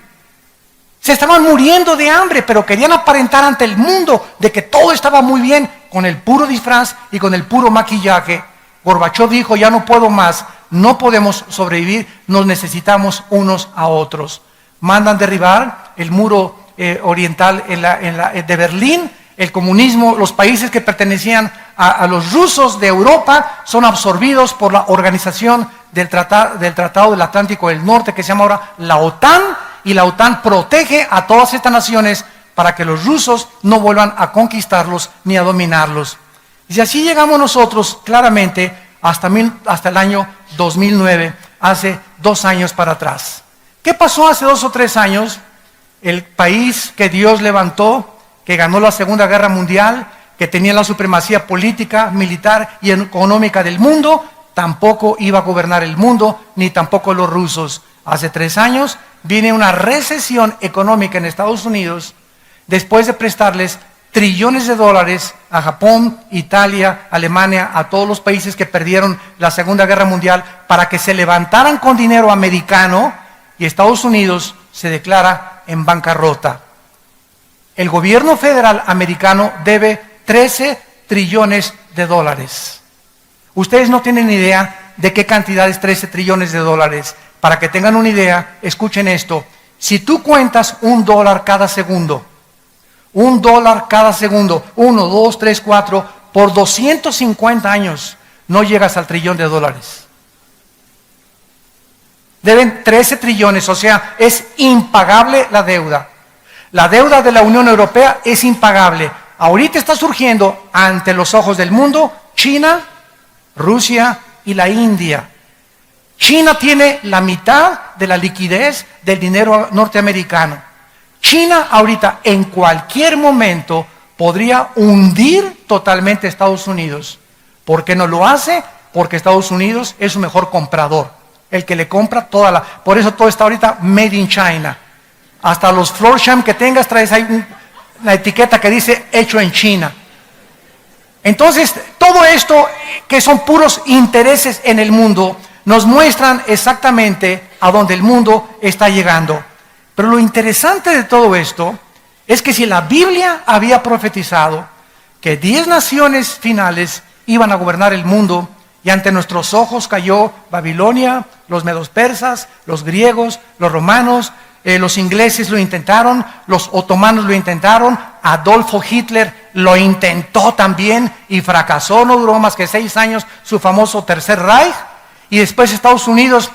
Se estaban muriendo de hambre, pero querían aparentar ante el mundo de que todo estaba muy bien con el puro disfraz y con el puro maquillaje. Gorbachev dijo, ya no puedo más, no podemos sobrevivir, nos necesitamos unos a otros. Mandan derribar el muro oriental de Berlín. El comunismo, los países que pertenecían a los rusos de Europa son absorbidos por la organización del Tratado del Atlántico del Norte, que se llama ahora la OTAN, y la OTAN protege a todas estas naciones para que los rusos no vuelvan a conquistarlos ni a dominarlos. Y así llegamos nosotros claramente hasta el año 2009, hace 2 años para atrás. ¿Qué pasó hace 2 o 3 años? El país que Dios levantó, que ganó la Segunda Guerra Mundial, que tenía la supremacía política, militar y económica del mundo, tampoco iba a gobernar el mundo, ni tampoco los rusos. Hace 3 años viene una recesión económica en Estados Unidos, después de prestarles trillones de dólares a Japón, Italia, Alemania, a todos los países que perdieron la Segunda Guerra Mundial, para que se levantaran con dinero americano, y Estados Unidos se declara en bancarrota. El gobierno federal americano debe 13 trillones de dólares. Ustedes no tienen idea de qué cantidad es 13 trillones de dólares. Para que tengan una idea, escuchen esto. Si tú cuentas $1 cada segundo, $1 cada segundo, 1, 2, 3, 4, por 250 años, no llegas al trillón de dólares. Deben 13 trillones, o sea, es impagable la deuda. La deuda de la Unión Europea es impagable. Ahorita está surgiendo ante los ojos del mundo China, Rusia y la India. China tiene la mitad de la liquidez del dinero norteamericano. China ahorita en cualquier momento podría hundir totalmente a Estados Unidos. ¿Por qué no lo hace? Porque Estados Unidos es su mejor comprador, el que le compra por eso todo está ahorita made in China. Hasta los Florsheim que tengas traes ahí una etiqueta que dice hecho en China. Entonces, todo esto que son puros intereses en el mundo, nos muestran exactamente a dónde el mundo está llegando. Pero lo interesante de todo esto es que si la Biblia había profetizado que 10 naciones finales iban a gobernar el mundo, y ante nuestros ojos cayó Babilonia, los medos persas, los griegos, los romanos, los ingleses lo intentaron, los otomanos lo intentaron, Adolfo Hitler lo intentó también y fracasó, no duró más que 6 años su famoso Tercer Reich, y después Estados Unidos,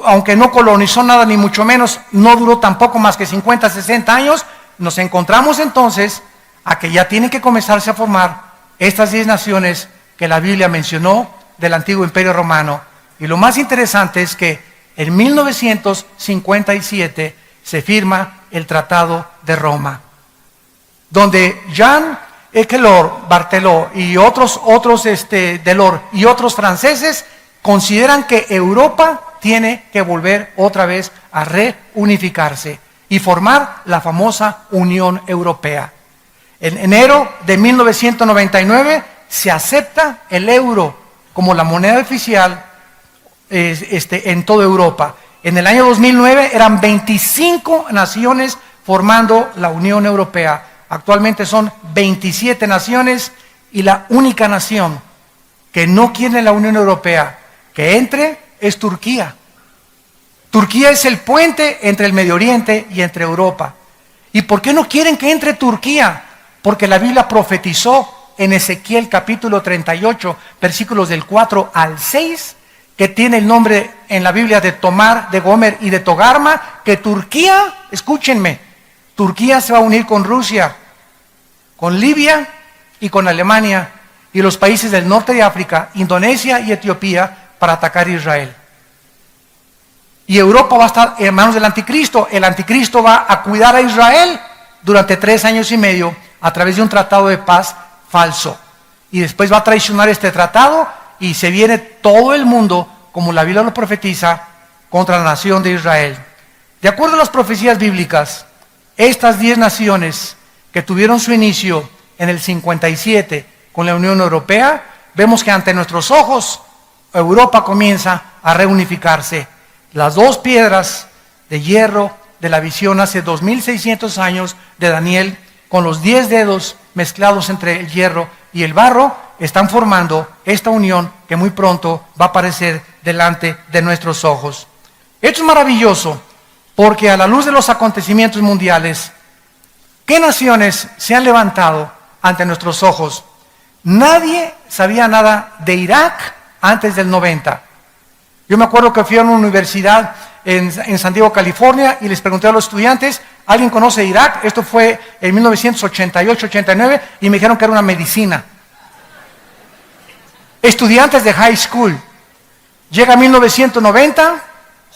aunque no colonizó nada ni mucho menos, no duró tampoco más que 50, 60 años. Nos encontramos entonces a que ya tienen que comenzarse a formar estas 10 naciones que la Biblia mencionó del antiguo Imperio Romano. Y lo más interesante es que en 1957 se firma el Tratado de Roma, donde Jean Ekelor, Barteló y otros Delors y otros franceses consideran que Europa tiene que volver otra vez a reunificarse y formar la famosa Unión Europea. En enero de 1999 se acepta el euro como la moneda oficial en toda Europa. En el año 2009 eran 25 naciones formando la Unión Europea. Actualmente son 27 naciones y la única nación que no quiere la Unión Europea que entre es Turquía. Turquía es el puente entre el Medio Oriente y entre Europa. ¿Y por qué no quieren que entre Turquía? Porque la Biblia profetizó en Ezequiel capítulo 38, versículos del 4 al 6, que tiene el nombre en la Biblia de Tomar, de Gomer y de Togarma, que Turquía, escúchenme, Turquía se va a unir con Rusia, con Libia y con Alemania, y los países del norte de África, Indonesia y Etiopía, para atacar a Israel. Y Europa va a estar en manos del anticristo. El anticristo va a cuidar a Israel durante 3 años y medio a través de un tratado de paz falso. Y después va a traicionar este tratado y se viene todo el mundo, como la Biblia lo profetiza, contra la nación de Israel. De acuerdo a las profecías bíblicas, estas 10 naciones que tuvieron su inicio en el 57 con la Unión Europea, vemos que ante nuestros ojos Europa comienza a reunificarse. Las 2 piedras de hierro de la visión hace 2600 años de Daniel, con los 10 dedos mezclados entre el hierro y el barro, están formando esta unión que muy pronto va a aparecer delante de nuestros ojos. Esto es maravilloso, porque a la luz de los acontecimientos mundiales, ¿qué naciones se han levantado ante nuestros ojos? Nadie sabía nada de Irak antes del 90. Yo me acuerdo que fui a una universidad en San Diego, California, y les pregunté a los estudiantes, ¿alguien conoce Irak? Esto fue en 1988-89, y me dijeron que era una medicina. Estudiantes de high school. Llega 1990,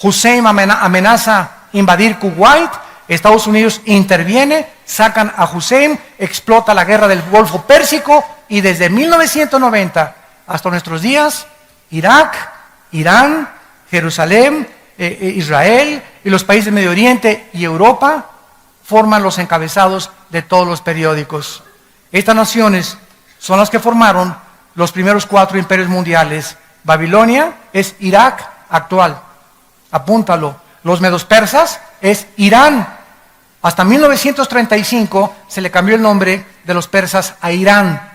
Hussein amenaza invadir Kuwait, Estados Unidos interviene, sacan a Hussein, explota la guerra del Golfo Pérsico, y desde 1990 hasta nuestros días, Irak, Irán, Jerusalén, Israel y los países del Medio Oriente y Europa forman los encabezados de todos los periódicos. Estas naciones son las que formaron los primeros 4 imperios mundiales. Babilonia es Irak actual, apúntalo. Los medos persas es Irán. Hasta 1935 se le cambió el nombre de los persas a Irán.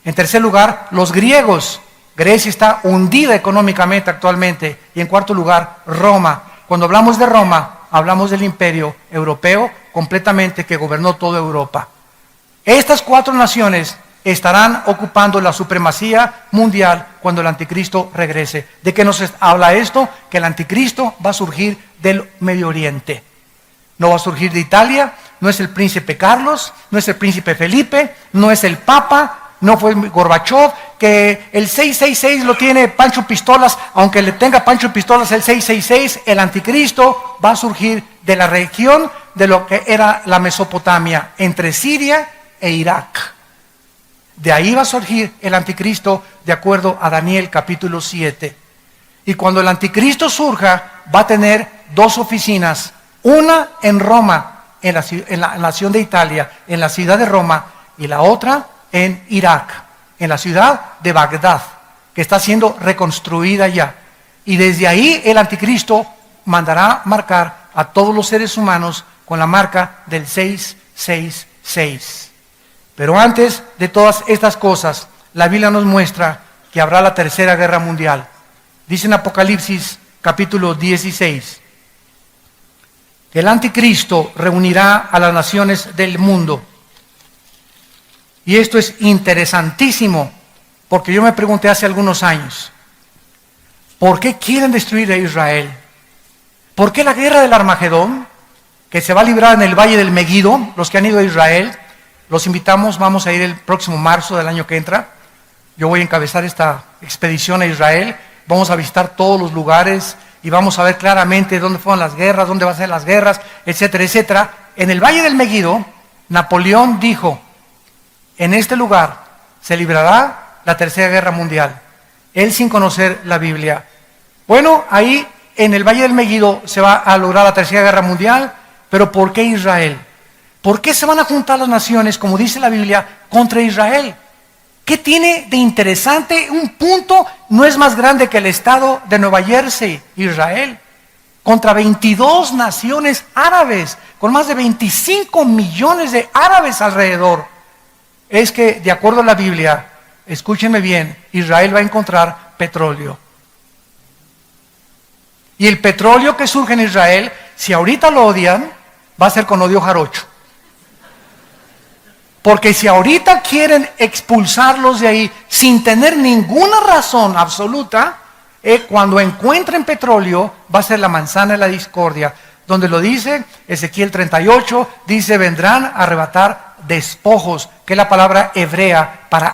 En tercer lugar, los griegos. Grecia está hundida económicamente actualmente. Y en cuarto lugar, Roma. Cuando hablamos de Roma, hablamos del imperio europeo completamente que gobernó toda Europa. Estas 4 naciones estarán ocupando la supremacía mundial cuando el anticristo regrese. ¿De qué nos habla esto? Que el anticristo va a surgir del Medio Oriente. No va a surgir de Italia, no es el príncipe Carlos, no es el príncipe Felipe, no es el Papa, no fue Gorbachev, que el 666 lo tiene Pancho Pistolas, aunque le tenga Pancho Pistolas el 666, el anticristo va a surgir de la región de lo que era la Mesopotamia, entre Siria e Irak. De ahí va a surgir el anticristo de acuerdo a Daniel capítulo 7. Y cuando el anticristo surja, va a tener 2 oficinas, una en Roma, en la nación de Italia, en la ciudad de Roma, y la otra en Irak, en la ciudad de Bagdad, que está siendo reconstruida ya. Y desde ahí el anticristo mandará marcar a todos los seres humanos con la marca del 666. Pero antes de todas estas cosas, la Biblia nos muestra que habrá la tercera guerra mundial. Dice en Apocalipsis capítulo 16, que el anticristo reunirá a las naciones del mundo. Y esto es interesantísimo, porque yo me pregunté hace algunos años, ¿por qué quieren destruir a Israel? ¿Por qué la guerra del Armagedón, que se va a librar en el Valle del Megido? Los que han ido a Israel, los invitamos, vamos a ir el próximo marzo del año que entra. Yo voy a encabezar esta expedición a Israel, vamos a visitar todos los lugares y vamos a ver claramente dónde fueron las guerras, dónde van a ser las guerras, etcétera, etcétera. En el Valle del Megido, Napoleón dijo, en este lugar se librará la tercera guerra mundial. Él sin conocer la Biblia. Bueno, ahí en el Valle del Megido se va a lograr la tercera guerra mundial, pero ¿por qué Israel? ¿Por qué se van a juntar las naciones, como dice la Biblia, contra Israel? ¿Qué tiene de interesante? Un punto no es más grande que el estado de Nueva Jersey, Israel, contra 22 naciones árabes, con más de 25 millones de árabes alrededor. Es que, de acuerdo a la Biblia, escúchenme bien, Israel va a encontrar petróleo. Y el petróleo que surge en Israel, si ahorita lo odian, va a ser con odio jarocho. Porque si ahorita quieren expulsarlos de ahí sin tener ninguna razón absoluta, cuando encuentren petróleo va a ser la manzana de la discordia, donde lo dice Ezequiel 38, dice vendrán a arrebatar despojos, que es la palabra hebrea para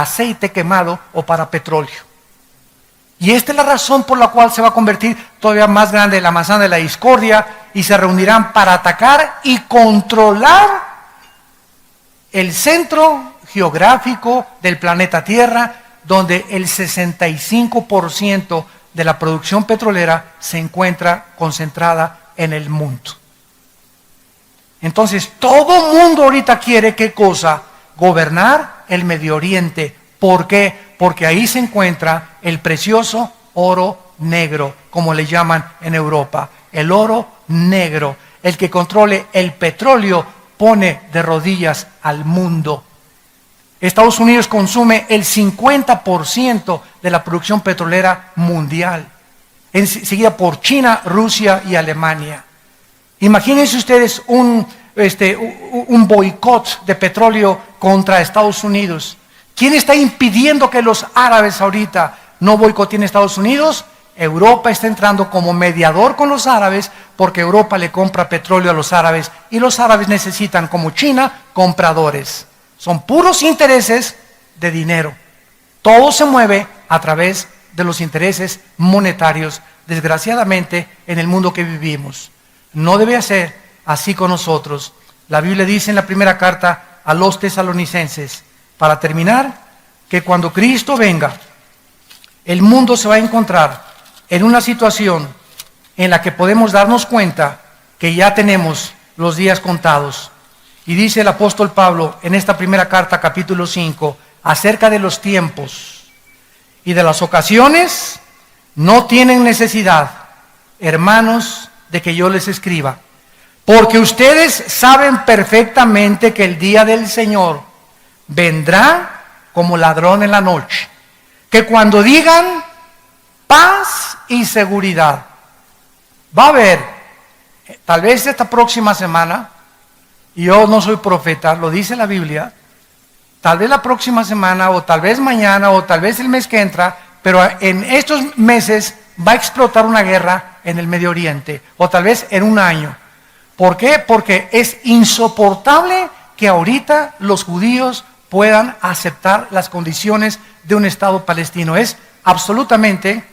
aceite quemado o para petróleo. Y esta es la razón por la cual se va a convertir todavía más grande la manzana de la discordia y se reunirán para atacar y controlar el centro geográfico del planeta Tierra, donde el 65% de la producción petrolera se encuentra concentrada en el mundo. Entonces, todo mundo ahorita quiere, ¿qué cosa? Gobernar el Medio Oriente. ¿Por qué? Porque ahí se encuentra el precioso oro negro, como le llaman en Europa. El oro negro, el que controle el petróleo, pone de rodillas al mundo. Estados Unidos consume el 50% de la producción petrolera mundial, seguida por China, Rusia y Alemania. Imagínense ustedes un boicot de petróleo contra Estados Unidos. ¿Quién está impidiendo que los árabes ahorita no boicoteen Estados Unidos? Europa está entrando como mediador con los árabes porque Europa le compra petróleo a los árabes y los árabes necesitan, como China, compradores. Son puros intereses de dinero. Todo se mueve a través de los intereses monetarios, desgraciadamente, en el mundo que vivimos. No debe ser así con nosotros. La Biblia dice en la primera carta a los tesalonicenses, para terminar, que cuando Cristo venga, el mundo se va a encontrar en una situación en la que podemos darnos cuenta que ya tenemos los días contados. Y dice el apóstol Pablo en esta primera carta, capítulo 5, acerca de los tiempos y de las ocasiones, no tienen necesidad, hermanos, de que yo les escriba, porque ustedes saben perfectamente que el día del Señor vendrá como ladrón en la noche, que cuando digan paz y seguridad, va a haber, tal vez esta próxima semana, y yo no soy profeta, lo dice la Biblia, tal vez la próxima semana, o tal vez mañana, o tal vez el mes que entra, pero en estos meses va a explotar una guerra en el Medio Oriente, o tal vez en un año. ¿Por qué? Porque es insoportable que ahorita los judíos puedan aceptar las condiciones de un Estado palestino. Es absolutamente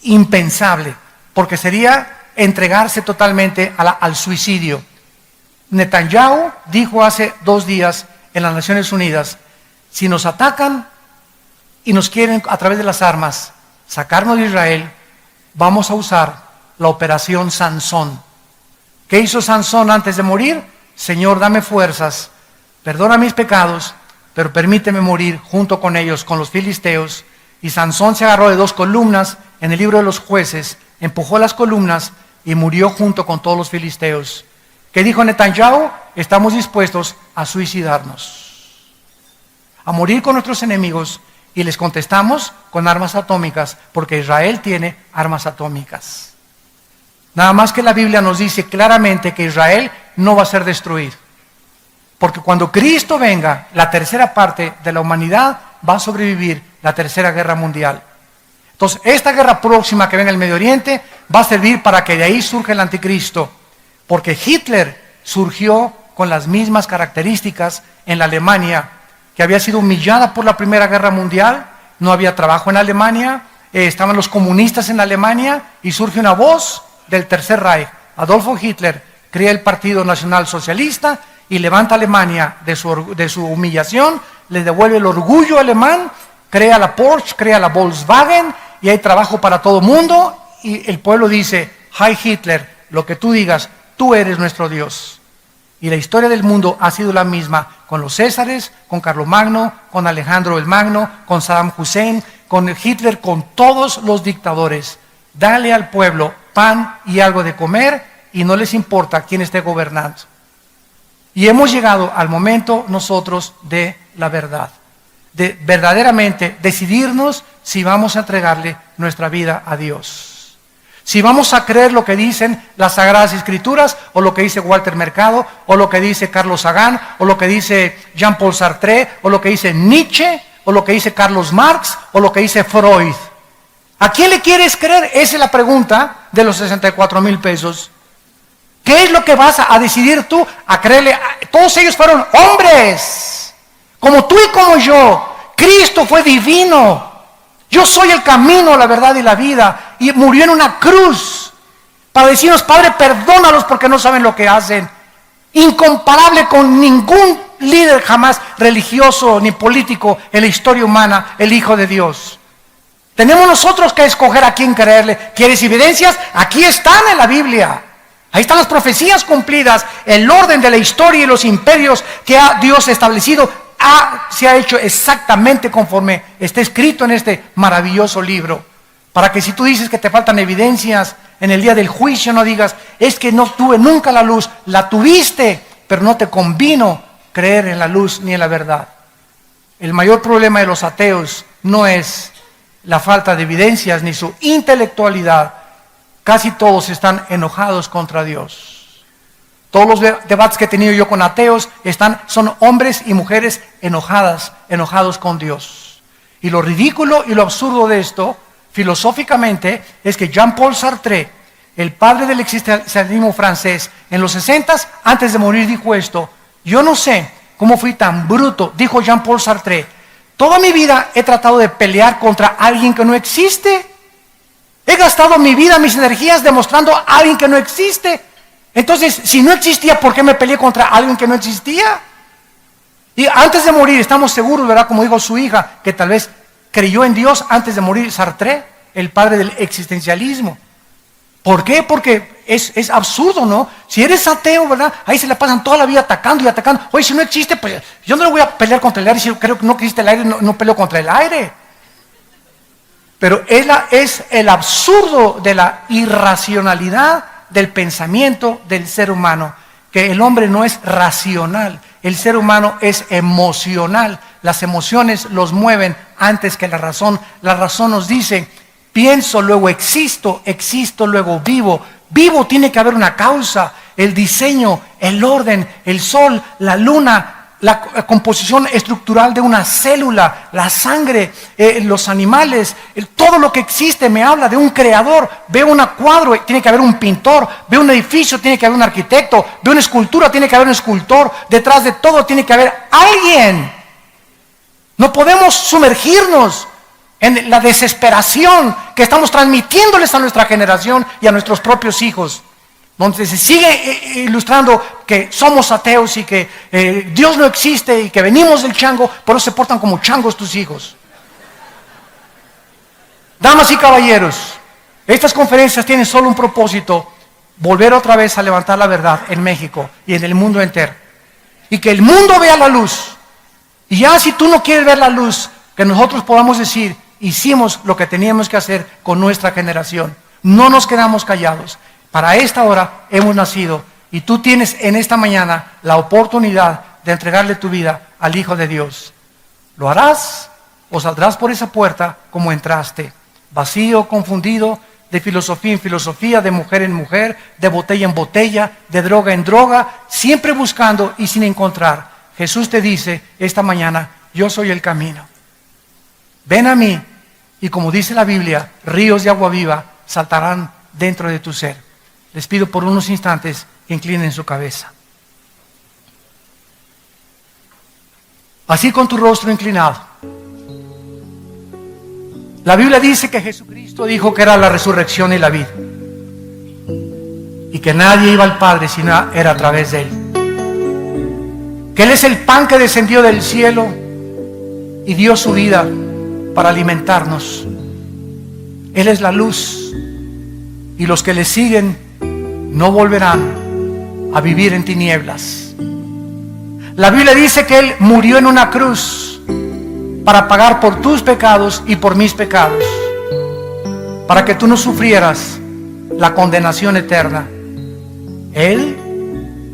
impensable, porque sería entregarse totalmente al suicidio. Netanyahu dijo hace 2 días en las Naciones Unidas, si nos atacan y nos quieren a través de las armas sacarnos de Israel, vamos a usar la operación Sansón. ¿Qué hizo Sansón antes de morir? Señor, dame fuerzas, perdona mis pecados, pero permíteme morir junto con ellos, con los filisteos. Y Sansón se agarró de 2 columnas en el libro de los Jueces, empujó las columnas y murió junto con todos los filisteos. ¿Qué dijo Netanyahu? Estamos dispuestos a suicidarnos, a morir con nuestros enemigos, y les contestamos con armas atómicas, porque Israel tiene armas atómicas. Nada más que la Biblia nos dice claramente que Israel no va a ser destruido, porque cuando Cristo venga, la tercera parte de la humanidad va a sobrevivir la tercera guerra mundial. Entonces, esta guerra próxima que venga en el Medio Oriente va a servir para que de ahí surja el anticristo, porque Hitler surgió con las mismas características en la Alemania, que había sido humillada por la Primera Guerra Mundial, no había trabajo en Alemania, estaban los comunistas en Alemania, y surge una voz del Tercer Reich. Adolfo Hitler crea el Partido Nacional Socialista y levanta a Alemania de su humillación, le devuelve el orgullo alemán, crea la Porsche, crea la Volkswagen, y hay trabajo para todo mundo, y el pueblo dice, Heil Hitler, lo que tú digas, tú eres nuestro Dios. Y la historia del mundo ha sido la misma, con los Césares, con Carlomagno, con Alejandro el Magno, con Saddam Hussein, con Hitler, con todos los dictadores. Dale al pueblo pan y algo de comer y no les importa quién esté gobernando. Y hemos llegado al momento nosotros de la verdad, de verdaderamente decidirnos si vamos a entregarle nuestra vida a Dios. Si vamos a creer lo que dicen las Sagradas Escrituras, o lo que dice Walter Mercado, o lo que dice Carlos Sagan, o lo que dice Jean-Paul Sartre, o lo que dice Nietzsche, o lo que dice Carlos Marx, o lo que dice Freud. ¿A quién le quieres creer? Esa es la pregunta de los 64,000 pesos. ¿Qué es lo que vas a decidir tú a creerle? Todos ellos fueron hombres, como tú y como yo, Cristo fue divino. Yo soy el camino, la verdad y la vida. Y murió en una cruz para decirnos: Padre, perdónalos porque no saben lo que hacen. Incomparable con ningún líder jamás religioso ni político en la historia humana, el Hijo de Dios. Tenemos nosotros que escoger a quién creerle. ¿Quieres evidencias? Aquí están en la Biblia. Ahí están las profecías cumplidas. El orden de la historia y los imperios que ha Dios establecido se ha hecho exactamente conforme está escrito en este maravilloso libro. Para que si tú dices que te faltan evidencias en el día del juicio, no digas: es que no tuve nunca la luz. La tuviste, pero no te convino creer en la luz ni en la verdad. El mayor problema de los ateos no es la falta de evidencias ni su intelectualidad. Casi todos están enojados contra Dios. Todos los debates que he tenido yo con ateos son hombres y mujeres enojados con Dios. Y lo ridículo y lo absurdo de esto, filosóficamente, es que Jean-Paul Sartre, el padre del existencialismo francés, en los 60s, antes de morir, dijo esto: yo no sé cómo fui tan bruto, dijo Jean-Paul Sartre. Toda mi vida he tratado de pelear contra alguien que no existe. He gastado mi vida, mis energías demostrando a alguien que no existe. Entonces, si no existía, ¿por qué me peleé contra alguien que no existía? Y antes de morir, estamos seguros, ¿verdad? Como dijo su hija, que tal vez creyó en Dios antes de morir, Sartre, el padre del existencialismo. ¿Por qué? Porque es absurdo, ¿no? Si eres ateo, ¿verdad? Ahí se la pasan toda la vida atacando y atacando. Oye, si no existe, pues yo no le voy a pelear contra el aire. Si yo creo que no existe el aire, no peleo contra el aire. Pero es el absurdo de la irracionalidad del pensamiento del ser humano, que el hombre no es racional, el ser humano es emocional. Las emociones los mueven antes que la razón. La razón nos dice: pienso, luego existo, existo, luego vivo. Vivo, tiene que haber una causa. El diseño, el orden, el sol, la luna, la composición estructural de una célula, la sangre, los animales, todo lo que existe me habla de un creador. Veo un cuadro, tiene que haber un pintor. Veo un edificio, tiene que haber un arquitecto. Veo una escultura, tiene que haber un escultor. Detrás de todo tiene que haber alguien. No podemos sumergirnos en la desesperación que estamos transmitiéndoles a nuestra generación y a nuestros propios hijos, donde se sigue ilustrando que somos ateos y que Dios no existe y que venimos del chango, por eso se portan como changos tus hijos. Damas y caballeros, estas conferencias tienen solo un propósito: volver otra vez a levantar la verdad en México y en el mundo entero. Y que el mundo vea la luz. Y ya si tú no quieres ver la luz, que nosotros podamos decir: hicimos lo que teníamos que hacer con nuestra generación. No nos quedamos callados. Para esta hora hemos nacido y tú tienes en esta mañana la oportunidad de entregarle tu vida al Hijo de Dios. ¿Lo harás o saldrás por esa puerta como entraste? Vacío, confundido, de filosofía en filosofía, de mujer en mujer, de botella en botella, de droga en droga, siempre buscando y sin encontrar. Jesús te dice esta mañana: yo soy el camino. Ven a mí y, como dice la Biblia, ríos de agua viva saltarán dentro de tu ser. Les pido por unos instantes que inclinen su cabeza. Así, con tu rostro inclinado. La Biblia dice que Jesucristo dijo que era la resurrección y la vida, y que nadie iba al Padre si no era a través de Él. Que Él es el pan que descendió del cielo y dio su vida para alimentarnos. Él es la luz, y los que le siguen no volverán a vivir en tinieblas. La Biblia dice que Él murió en una cruz para pagar por tus pecados y por mis pecados, para que tú no sufrieras la condenación eterna. Él,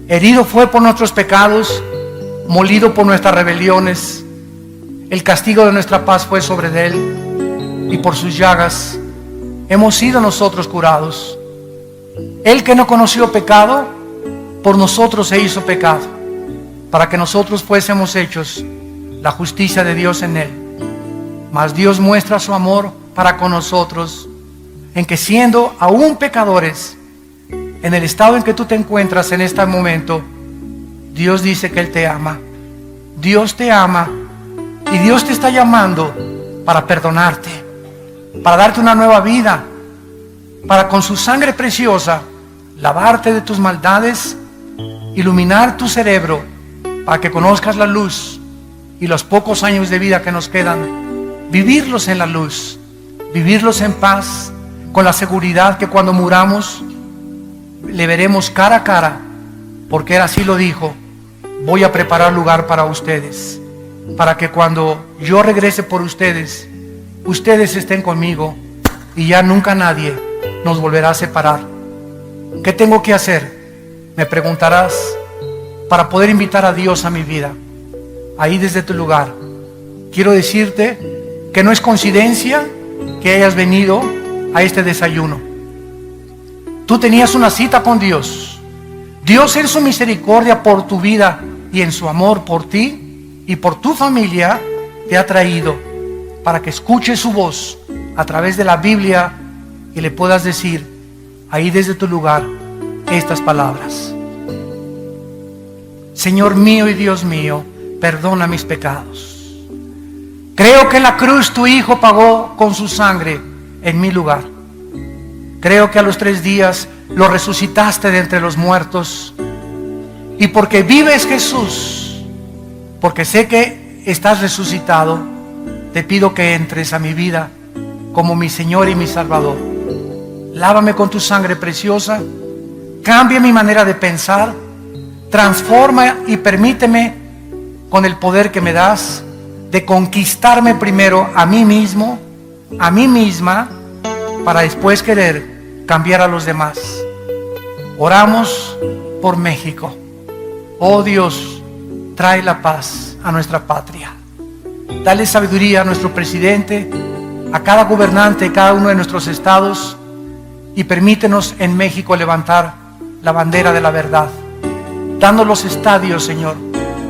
herido fue por nuestros pecados, molido por nuestras rebeliones. El castigo de nuestra paz fue sobre Él, y por sus llagas hemos sido nosotros curados. Él, que no conoció pecado, por nosotros se hizo pecado, para que nosotros fuésemos hechos la justicia de Dios en Él. Mas Dios muestra su amor para con nosotros, en que siendo aún pecadores, en el estado en que tú te encuentras en este momento, Dios dice que Él te ama. Dios te ama Y Dios te está llamando para perdonarte, para darte una nueva vida, para con su sangre preciosa lavarte de tus maldades, iluminar tu cerebro para que conozcas la luz y los pocos años de vida que nos quedan, vivirlos en la luz, vivirlos en paz, con la seguridad que cuando muramos le veremos cara a cara, porque Él así lo dijo: voy a preparar lugar para ustedes, para que cuando yo regrese por ustedes, ustedes estén conmigo y ya nunca nadie nos volverá a separar. ¿Qué tengo que hacer?, me preguntarás, para poder invitar a Dios a mi vida. Ahí desde tu lugar quiero decirte que no es coincidencia que hayas venido a este desayuno. Tú tenías una cita con Dios. Dios en su misericordia por tu vida y en su amor por ti y por tu familia te ha traído para que escuches su voz a través de la Biblia y le puedas decir ahí desde tu lugar estas palabras: Señor mío y Dios mío, perdona mis pecados. Creo que en la cruz tu Hijo pagó con su sangre en mi lugar. Creo que a los 3 días lo resucitaste de entre los muertos. Y porque vives, Jesús, porque sé que estás resucitado, te pido que entres a mi vida como mi Señor y mi Salvador. Lávame con tu sangre preciosa, cambia mi manera de pensar, transforma y permíteme, con el poder que me das, de conquistarme primero a mí mismo, a mí misma, para después querer cambiar a los demás. Oramos por México. Oh Dios, trae la paz a nuestra patria. Dale sabiduría a nuestro presidente, a cada gobernante de cada uno de nuestros estados, y permítenos en México levantar la bandera de la verdad. Danos los estadios, Señor,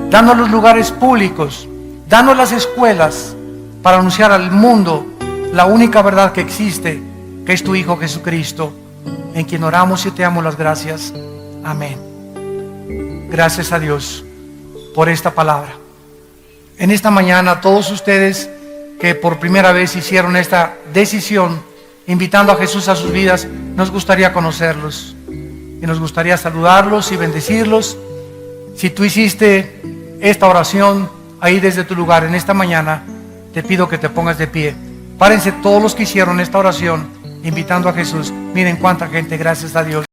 danos los lugares públicos, danos las escuelas para anunciar al mundo la única verdad que existe, que es tu Hijo Jesucristo, en quien oramos y te damos las gracias. Amén. Gracias a Dios por esta palabra. En esta mañana, todos ustedes que por primera vez hicieron esta decisión, invitando a Jesús a sus vidas, nos gustaría conocerlos y nos gustaría saludarlos y bendecirlos. Si tú hiciste esta oración ahí desde tu lugar en esta mañana, te pido que te pongas de pie. Párense todos los que hicieron esta oración invitando a Jesús. Miren cuánta gente, gracias a Dios.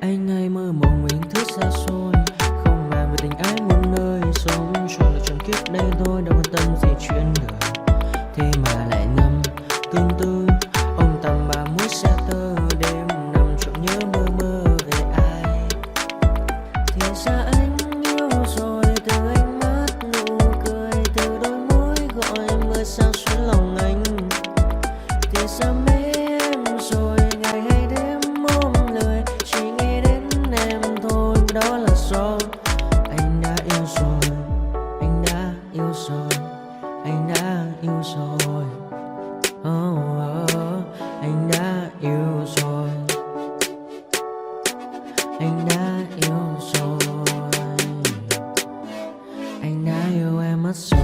Anh hay mơ mộng mình thức xa xôi, không màng về tình ái muôn nơi sống đây thôi, đâu quan tâm gì chuyện đời. Thế mà lại ngâm tương tư ông tầm ba mũi xe tơ, đêm nằm trộm nhớ mơ mơ về ai. Thì ra anh yêu rồi, từ ánh mắt nụ cười, từ đôi môi gọi mưa sao xuyến lòng anh. Thì ra mê em rồi, ngày hay đêm ôm lời, chỉ nghĩ đến em thôi, đó là do anh đã yêu rồi, anh đã yêu rồi, anh đã yêu rồi. Anh đã yêu rồi, anh đã yêu rồi, anh đã yêu em mất rồi.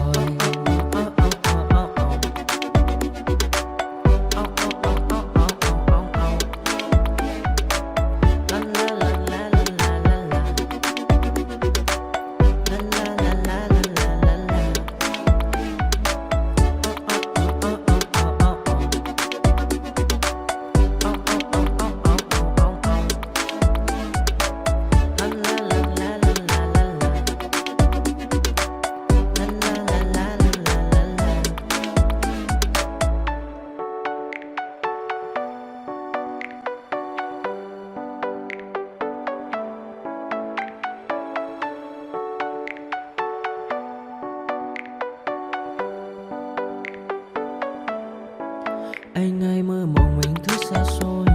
Anh hay mơ mộng mình thứ xa xôi,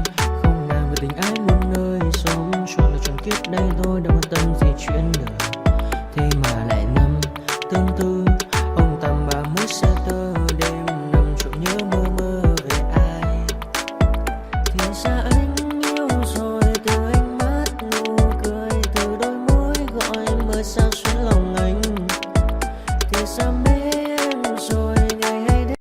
không nàng về tình ái muôn nơi, sống cho là trọn kiếp đây thôi, đâu quan tâm gì chuyện đời. Thế mà lại nằm tương tư ông tầm ba mũi xe tơ, đêm nằm trộm nhớ mơ mơ về ai. Thì ra anh yêu rồi, từ ánh mắt nụ cười, từ đôi môi gọi mưa sao xuyến lòng anh. Thì ra mê em rồi, ngày hay đêm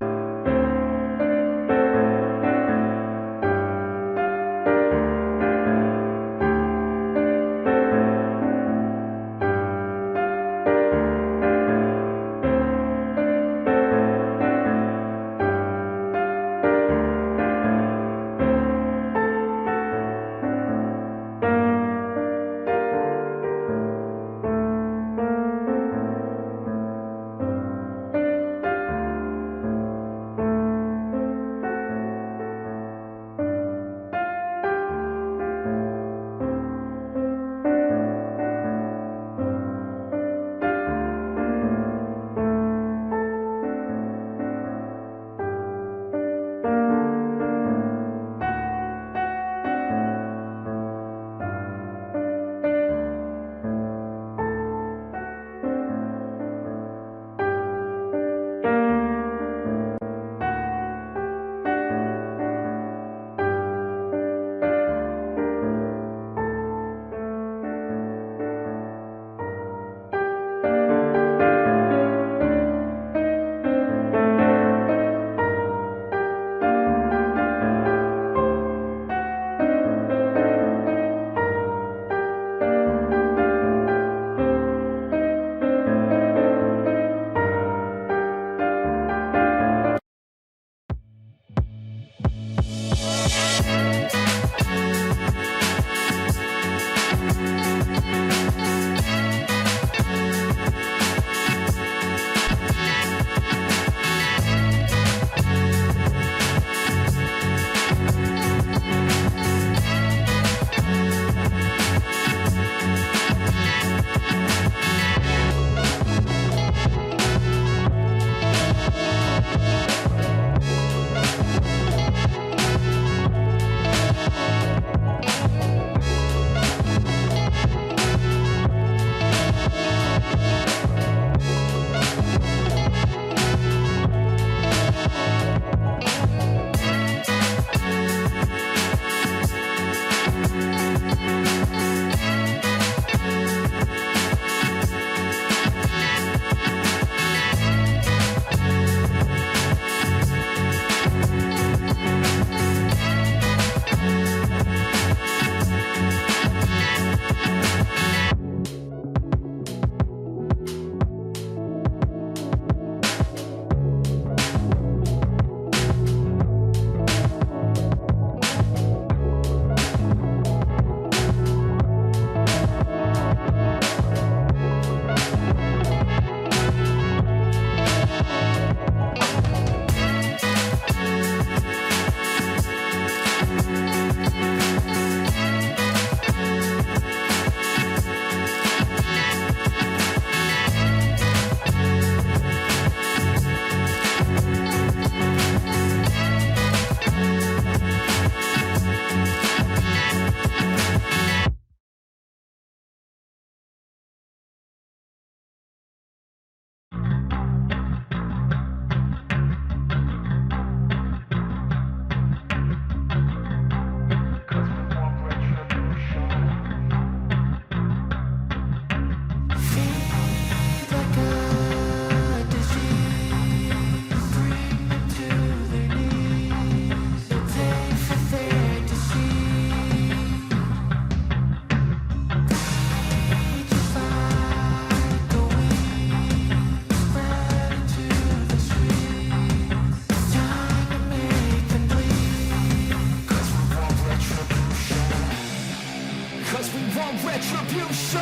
retribution.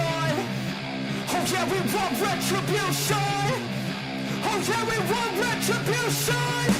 Oh yeah, we want retribution. Oh yeah, we want retribution.